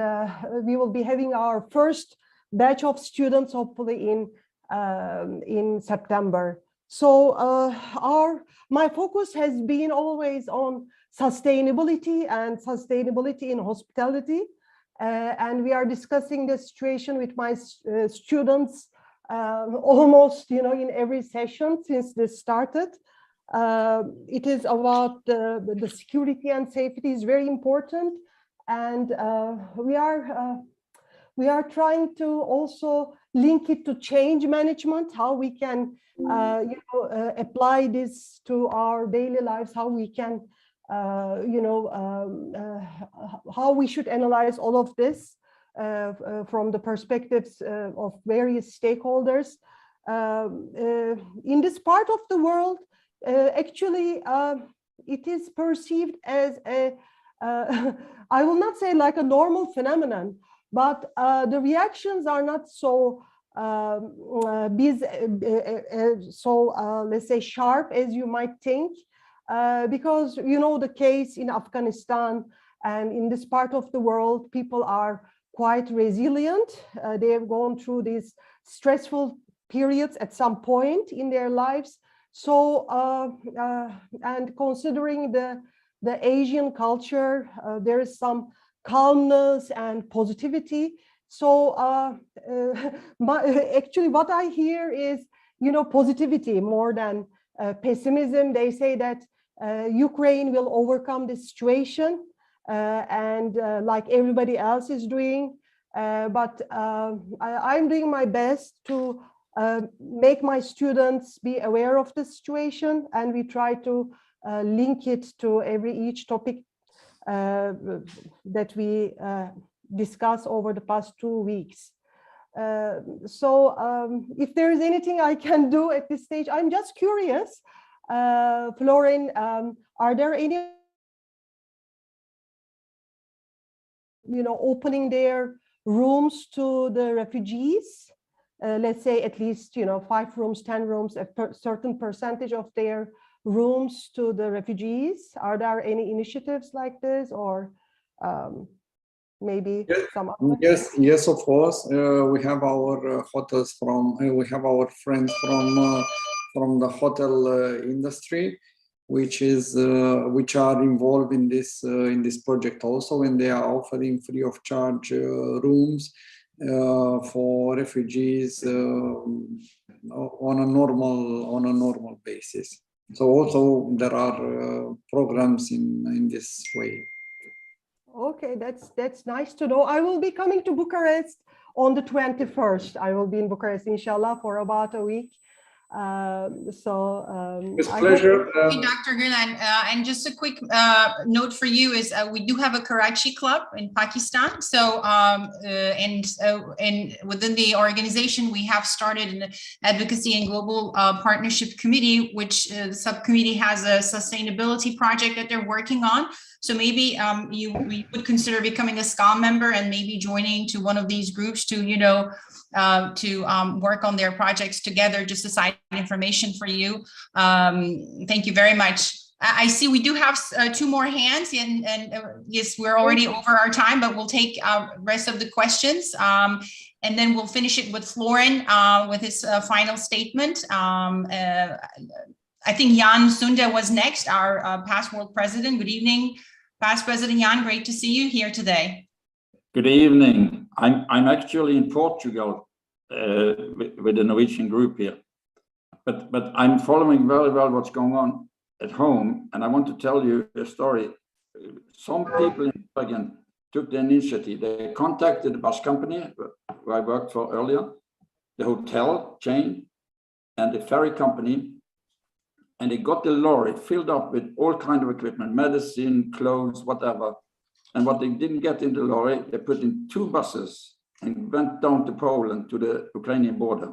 we will be having our first batch of students hopefully in September. So my focus has been always on sustainability and sustainability in hospitality. and we are discussing the situation with my students almost, in every session since this started. It is about the security and safety is very important, and we are trying to also link it to change management, how we can apply this to our daily lives, how we can how we should analyze all of this from the perspectives of various stakeholders. In this part of the world, actually, it is perceived as a, I will not say like a normal phenomenon, but the reactions are not so let's say sharp as you might think, because the case in Afghanistan and in this part of the world, people are quite resilient. They have gone through these stressful periods at some point in their lives. So, and considering the Asian culture, there is some calmness and positivity. So actually what I hear is, positivity more than pessimism. They say that Ukraine will overcome this situation and like everybody else is doing. But I'm doing my best to make my students be aware of the situation, and we try to link it to each topic that we discuss over the past 2 weeks. So if there is anything I can do at this stage, I'm just curious, Florin, are there any, opening their rooms to the refugees? Let's say at least, 5 rooms, 10 rooms, a certain percentage of their rooms to the refugees. Are there any initiatives like this, or maybe some other? Yes, of course. We have our hotels we have our friends from the hotel industry, which are involved in this project also, and they are offering free of charge rooms for refugees on a normal basis. So also there are programs in this way. Okay, that's nice to know. I will be coming to Bucharest on the 21st. I will be in Bucharest, inshallah, for about a week. With pleasure. Dr. Gulen, and just a quick note for you is we do have a Karachi club in Pakistan. So and within the organization, we have started an advocacy and global partnership committee, which the subcommittee has a sustainability project that they're working on. So maybe we would consider becoming a SCOM member and maybe joining to one of these groups to, work on their projects together, just a side information for you. Thank you very much. I see we do have 2 more hands, and yes, we're already over our time, but we'll take rest of the questions. And then we'll finish it with Florin with his final statement. I think Jan Sunda was next, our past world president. Good evening, past President Jan. Great to see you here today. Good evening. I'm actually in Portugal with the Norwegian group here, but I'm following very well what's going on at home, and I want to tell you a story. Some people in Bergen took the initiative. They contacted the bus company who I worked for earlier, the hotel chain, and the ferry company. And they got the lorry filled up with all kinds of equipment, medicine, clothes, whatever. And what they didn't get in the lorry, they put in 2 buses and went down to Poland, to the Ukrainian border.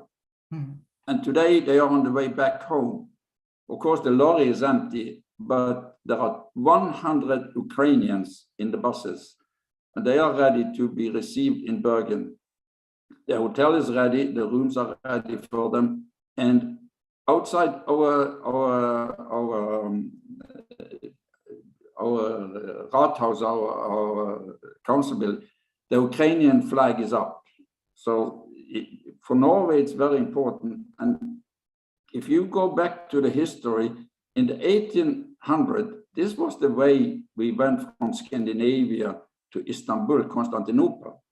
And today they are on the way back home. Of course, the lorry is empty, but there are 100 Ukrainians in the buses, and they are ready to be received in Bergen. The hotel is ready, the rooms are ready for them, and outside our Rathaus, our council building, the Ukrainian flag is up. So for Norway, it's very important. And if you go back to the history, in the 1800s, this was the way we went from Scandinavia to Istanbul, Constantinople.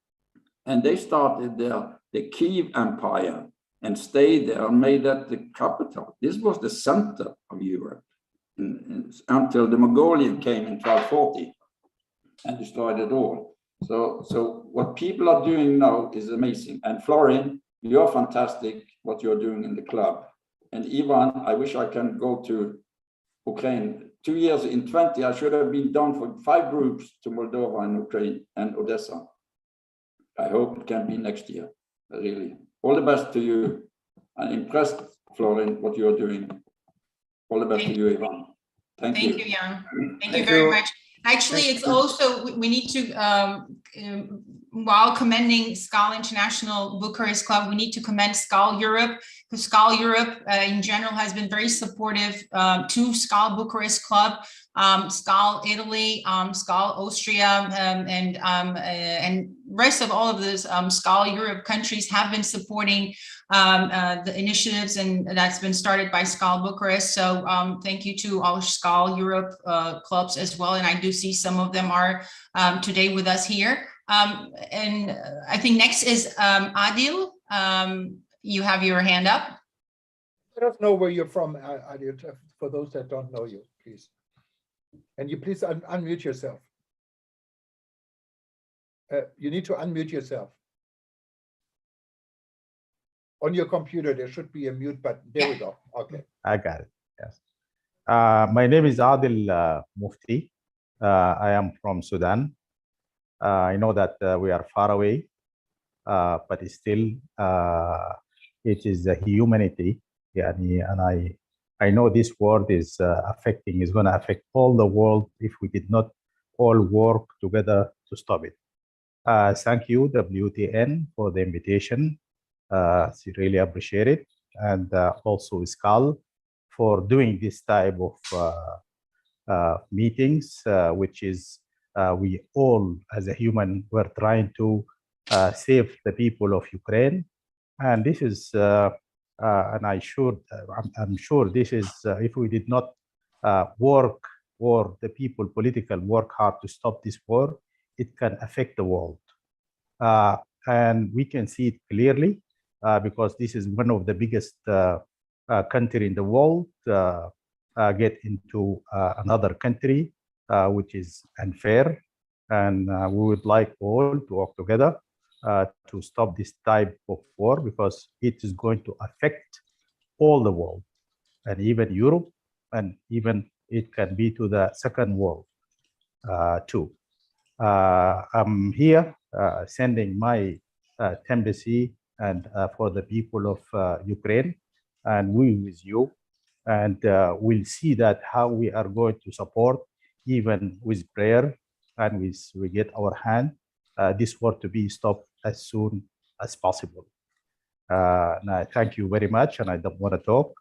And they started the Kiev Empire and stayed there and made that the capital. This was the center of Europe until the Mongolian came in 1240 and destroyed it all. So what people are doing now is amazing. And Florin, you're fantastic what you're doing in the club. And Ivan, I wish I can go to Ukraine. 2 years in 20, I should have been done for 5 groups to Moldova and Ukraine and Odessa. I hope it can be next year, really. All the best to you. I'm impressed, Florin, what you're doing. All the best to you, Ivan. Thank you. Thank you, Jan. Thank you very much. Actually, it's also, we need to, while commending SCAL International Bucharest Club, we need to commend SCAL Europe, because SCAL Europe in general has been very supportive to SCAL Bucharest Club, SCAL Italy, SCAL Austria, and rest of all of those SCAL Europe countries have been supporting the initiatives, and that's been started by SCAL Bucharest. So thank you to all SCAL Europe clubs as well. And I do see some of them are today with us here. And I think next is Adil. You have your hand up. Let us know where you're from, Adil, for those that don't know you, please. And you please unmute yourself. You need to unmute yourself. On your computer, there should be a mute button. There we go. Okay. I got it. Yes. My name is Adil Mufti. I am from Sudan. I know that we are far away, but still, it is a humanity. Yeah, and I know this world is going to affect all the world if we did not all work together to stop it. Thank you, WTN, for the invitation. Really appreciate it. And also SCAL for doing this type of meetings, which is we all as a human, we're trying to save the people of Ukraine. And this is, and I'm sure this is, if we did not work, or the people political work hard to stop this war, it can affect the world. And we can see it clearly because this is one of the biggest country in the world get into another country, which is unfair. And we would like all to work together to stop this type of war, because it is going to affect all the world, and even Europe, and even it can be to the second world too. I'm here sending my sympathy and for the people of Ukraine, and we with you, and we'll see that how we are going to support, even with prayer, and we get our hand this war to be stopped as soon as possible. And I thank you very much, and I don't want to talk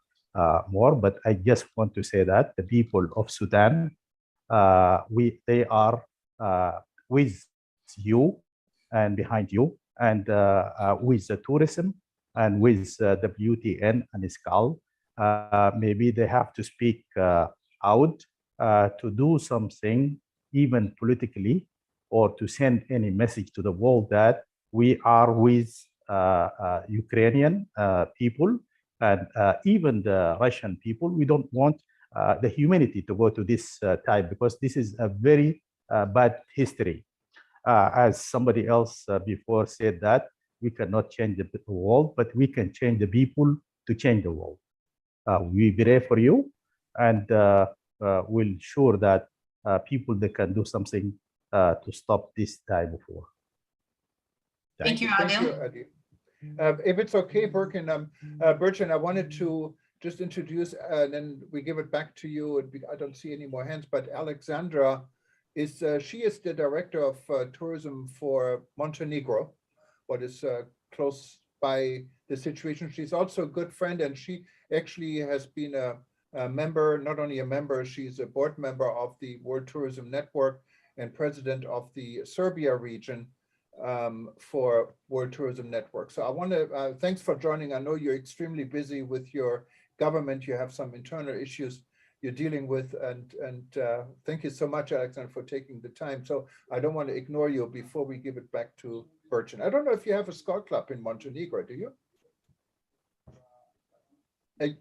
more, but I just want to say that the people of Sudan, they are with you and behind you, and with the tourism and with WTN and SCAL. Maybe they have to speak out to do something, even politically, or to send any message to the world that we are with Ukrainian people, and even the Russian people. We don't want the humanity to go to this type, because this is a very bad history. As somebody else before said, that we cannot change the world, but we can change the people to change the world. We pray for you, and we'll sure that people, they can do something to stop this type of war. Thank you, Adil. If it's okay, Bertrand, I wanted to just introduce, and then we give it back to you. I don't see any more hands, but Alexandra she is the director of tourism for Montenegro, what is close by the situation. She's also a good friend, and she actually has been a member, not only a member, she's a board member of the World Tourism Network and president of the Serbia region for World Tourism Network. So I want to, thanks for joining. I know you're extremely busy with your government. You have some internal issues you're dealing with. And thank you so much, Alexander, for taking the time. So I don't want to ignore you before we give it back to Bertrand. I don't know if you have a Skull Club in Montenegro, do you?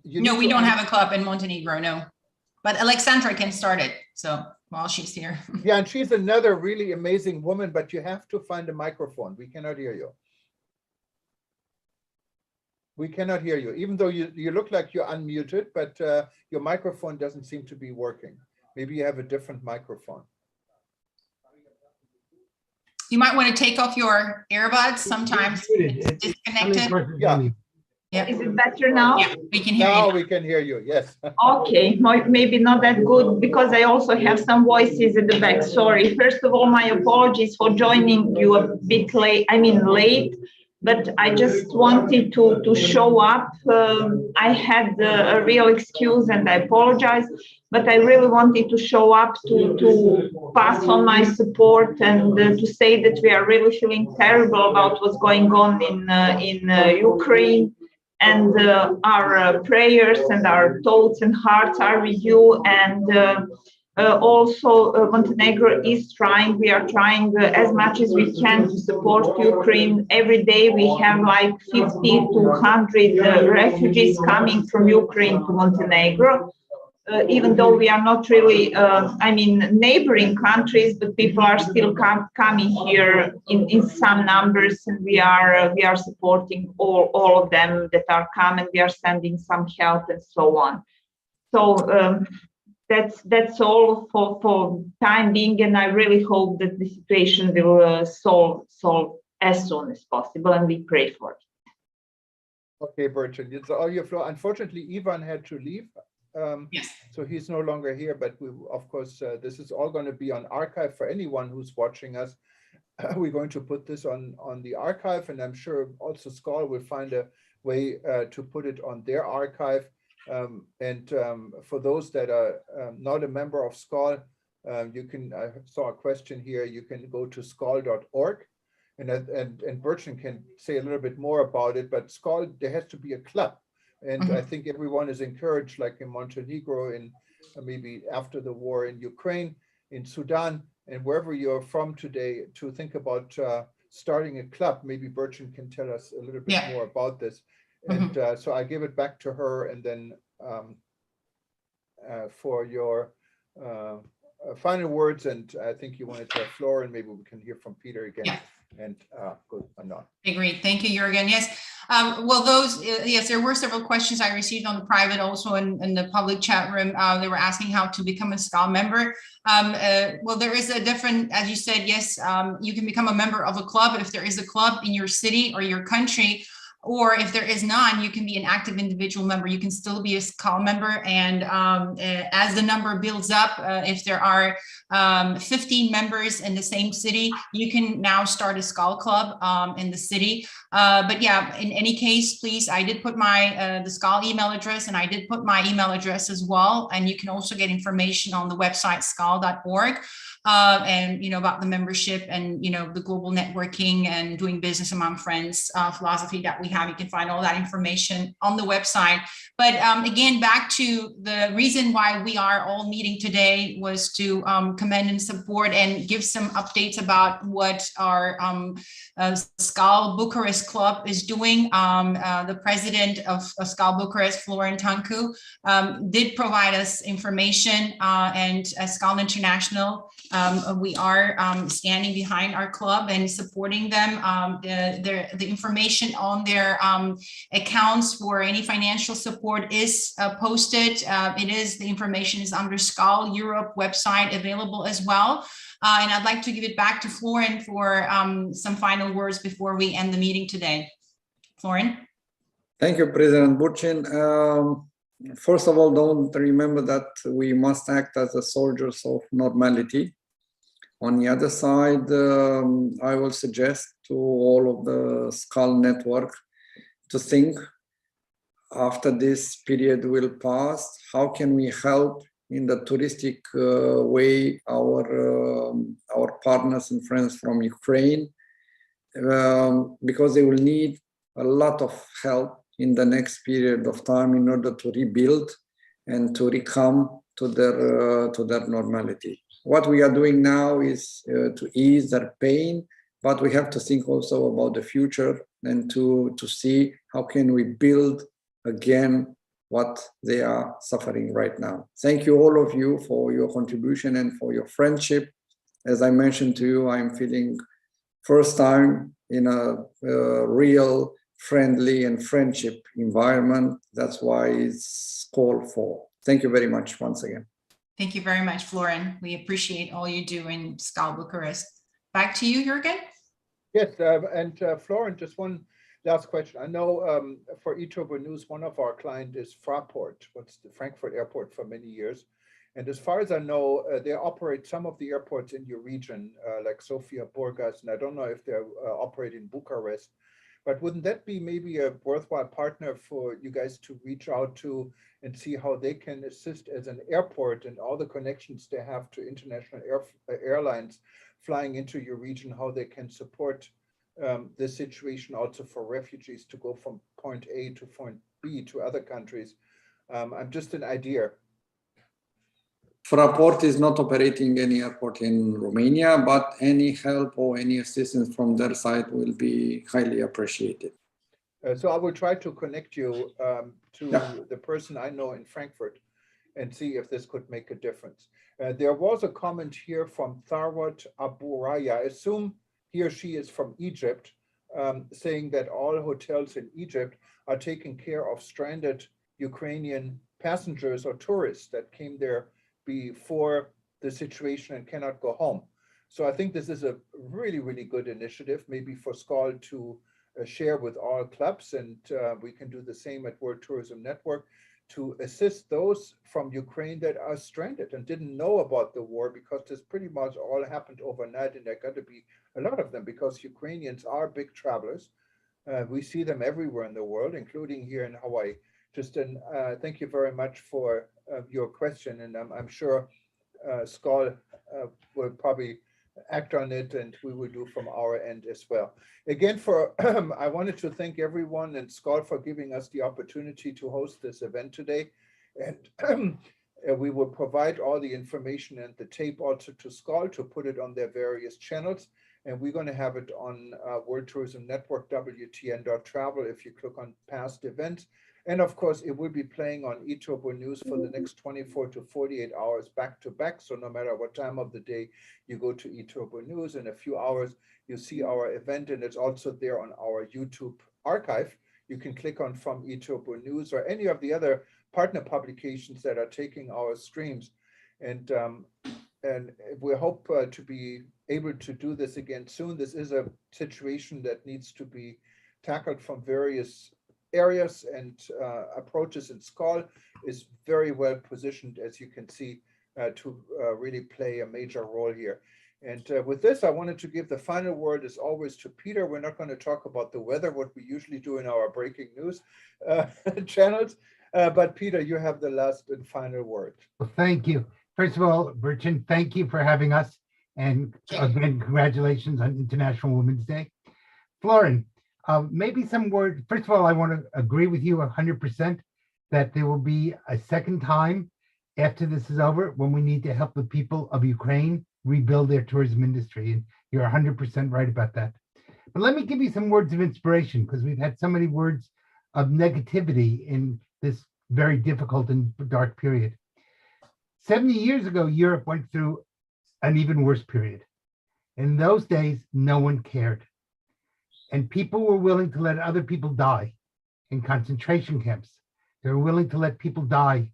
No, we don't have a club in Montenegro, no. But Alexandra can start it, so while she's here. Yeah, and she's another really amazing woman, but you have to find a microphone. We cannot hear you. We cannot hear you, even though you look like you're unmuted, but your microphone doesn't seem to be working. Maybe you have a different microphone. You might want to take off your earbuds. Sometimes it's disconnected. Yeah. Yeah. Is it better now? Yeah, we can hear now you. we can hear you, yes. Okay, maybe not that good because I also have some voices in the back. Sorry. First of all, my apologies for joining you a bit late. I mean late, but I just wanted to show up. I had a real excuse and I apologize, but I really wanted to show up to pass on my support and to say that we are really feeling terrible about what's going on in Ukraine. And our prayers and our thoughts and hearts are with you. And also Montenegro is trying, we are trying as much as we can to support Ukraine. Every day we have like 50 to 100 refugees coming from Ukraine to Montenegro. Even though we are not really, neighboring countries, but people are still coming here in some numbers, and we are supporting all of them that are coming. We are sending some help and so on. So that's all for time being, and I really hope that the situation will solve as soon as possible, and we pray for it. Okay, Bertrand, it's all your floor. Unfortunately, Ivan had to leave. Yes. So he's no longer here, but we, of course, this is all going to be on archive for anyone who's watching us. We're going to put this on the archive, and I'm sure also Skull will find a way to put it on their archive. For those that are not a member of Skull, you can, I saw a question here, you can go to skull.org, and Bertrand can say a little bit more about it, but Skull, there has to be a club. And I think everyone is encouraged, like in Montenegro, in maybe after the war in Ukraine, in Sudan, and wherever you're from today, to think about starting a club. Maybe Bertrand can tell us a little bit more about this. And so I give it back to her, and then for your final words, and I think you wanted to have Flora, and maybe we can hear from Peter again. Yeah. And good, Anna. Agreed. Thank you, Jürgen. Yes. Well, yes, there were several questions I received on the private, also in the public chat room. They were asking how to become a SKAL member. Well, there is a different, as you said, yes, you can become a member of a club if there is a club in your city or your country. Or if there is none, you can be an active individual member. You can still be a SKAL member. And as the number builds up, if there are 15 members in the same city, you can now start a SKAL club in the city. But yeah, in any case, please, I did put my the SKAL email address, and I did put my email address as well. And you can also get information on the website skal.org. And about the membership and the global networking and doing business among friends philosophy that we have. You can find all that information on the website. But again, back to the reason why we are all meeting today was to commend and support and give some updates about what our SKAL Bucharest Club is doing. The president of SKAL Bucharest, Florin Tancu, did provide us information, and SKAL International, we are standing behind our club and supporting them. The information on their accounts for any financial support is posted. The information is under SKAL Europe website available as well. And I'd like to give it back to Florin for some final words before we end the meeting today. Florin. Thank you, President Burcin. First of all, don't remember that we must act as the soldiers of normality. On the other side, I will suggest to all of the SKAL network to think, after this period will pass, how can we help in the touristic way our partners and friends from Ukraine, because they will need a lot of help in the next period of time in order to rebuild and to recome to their normality. What we are doing now is to ease their pain, but we have to think also about the future and to see how can we build again what they are suffering right now. Thank you all of you for your contribution and for your friendship. As I mentioned to you, I'm feeling first time in a real friendly and friendship environment. That's why it's called for. Thank you very much once again. Thank you very much, Florin. We appreciate all you do in SCOL Bucharest. Back to you, Jürgen. Yes, and Florin, just one last question. I know for eTurbo News, one of our clients is Fraport, what's the Frankfurt Airport for many years. And as far as I know, they operate some of the airports in your region, like Sofia, Burgas, and I don't know if they're operating Bucharest. But wouldn't that be maybe a worthwhile partner for you guys to reach out to and see how they can assist as an airport and all the connections they have to international airlines flying into your region, how they can support this situation also for refugees to go from point A to point B to other countries? I'm just an idea. Fraport is not operating any airport in Romania, but any help or any assistance from their side will be highly appreciated. So I will try to connect you to the person I know in Frankfurt and see if this could make a difference. There was a comment here from Tharwat Aburaya. I assume he or she is from Egypt, saying that all hotels in Egypt are taking care of stranded Ukrainian passengers or tourists that came there before the situation and cannot go home. So I think this is a really, really good initiative, maybe for SCOL to share with all clubs, and we can do the same at World Tourism Network to assist those from Ukraine that are stranded and didn't know about the war, because this pretty much all happened overnight, and there got to be a lot of them because Ukrainians are big travelers. We see them everywhere in the world, including here in Hawaii. Just thank you very much for your question, and I'm sure SCOL will probably act on it, and we will do from our end as well. Again, I wanted to thank everyone and SCOL for giving us the opportunity to host this event today, and we will provide all the information and the tape also to SCOL to put it on their various channels, and we're going to have it on World Tourism Network, WTN.travel, if you click on past events. And of course, it will be playing on eTurbo News for the next 24 to 48 hours back to back. So no matter what time of the day you go to eTurbo News, in a few hours, you see our event, and it's also there on our YouTube archive. You can click on from eTurbo News or any of the other partner publications that are taking our streams. And we hope to be able to do this again soon. This is a situation that needs to be tackled from various areas and approaches, and SCOL is very well positioned, as you can see, to really play a major role here. And with this, I wanted to give the final word, as always, to Peter. We're not going to talk about the weather, what we usually do in our breaking news channels. But Peter, you have the last and final word. Well, thank you. First of all, Burçin, thank you for having us. And again, congratulations on International Women's Day. Florin, maybe some words. First of all, I want to agree with you 100% that there will be a second time after this is over when we need to help the people of Ukraine rebuild their tourism industry. And you're 100% right about that. But let me give you some words of inspiration, because we've had so many words of negativity in this very difficult and dark period. 70 years ago, Europe went through an even worse period. In those days, no one cared. And people were willing to let other people die in concentration camps. They were willing to let people die,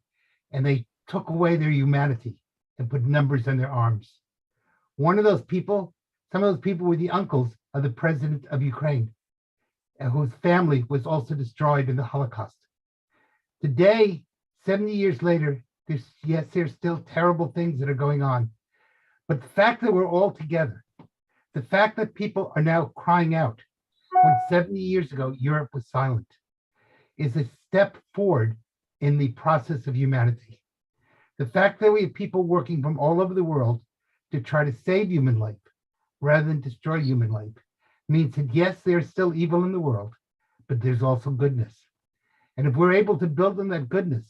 and they took away their humanity and put numbers on their arms. One of those people, some of those people were the uncles of the president of Ukraine, whose family was also destroyed in the Holocaust. Today, 70 years later, there's still terrible things that are going on. But the fact that we're all together, the fact that people are now crying out when 70 years ago Europe was silent, is a step forward in the process of humanity. The fact that we have people working from all over the world to try to save human life rather than destroy human life means that yes, there's still evil in the world, but there's also goodness. And if we're able to build on that goodness,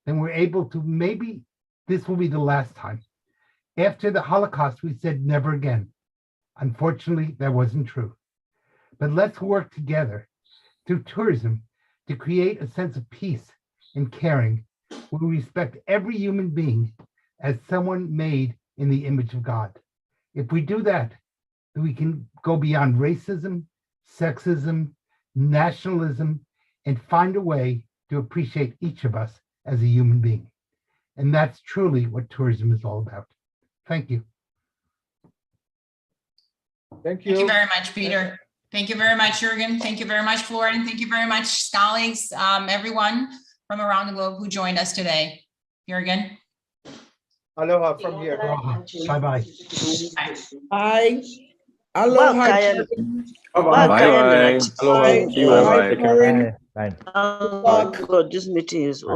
then we're able to maybe this will be the last time. After the Holocaust, we said never again. Unfortunately, that wasn't true. But let's work together through tourism to create a sense of peace and caring, where we respect every human being as someone made in the image of God. If we do that, we can go beyond racism, sexism, nationalism, and find a way to appreciate each of us as a human being. And that's truly what tourism is all about. Thank you. Thank you. Thank you very much, Peter. Thank you very much, Jürgen. Thank you very much, Florian. Thank you very much, colleagues, everyone from around the globe who joined us today. Jürgen. Aloha from here. Bye-bye. Bye. Aloha. Bye. Bye-bye. Aloha. Thank you. Bye-bye. Bye. Oh, God, this meeting is over.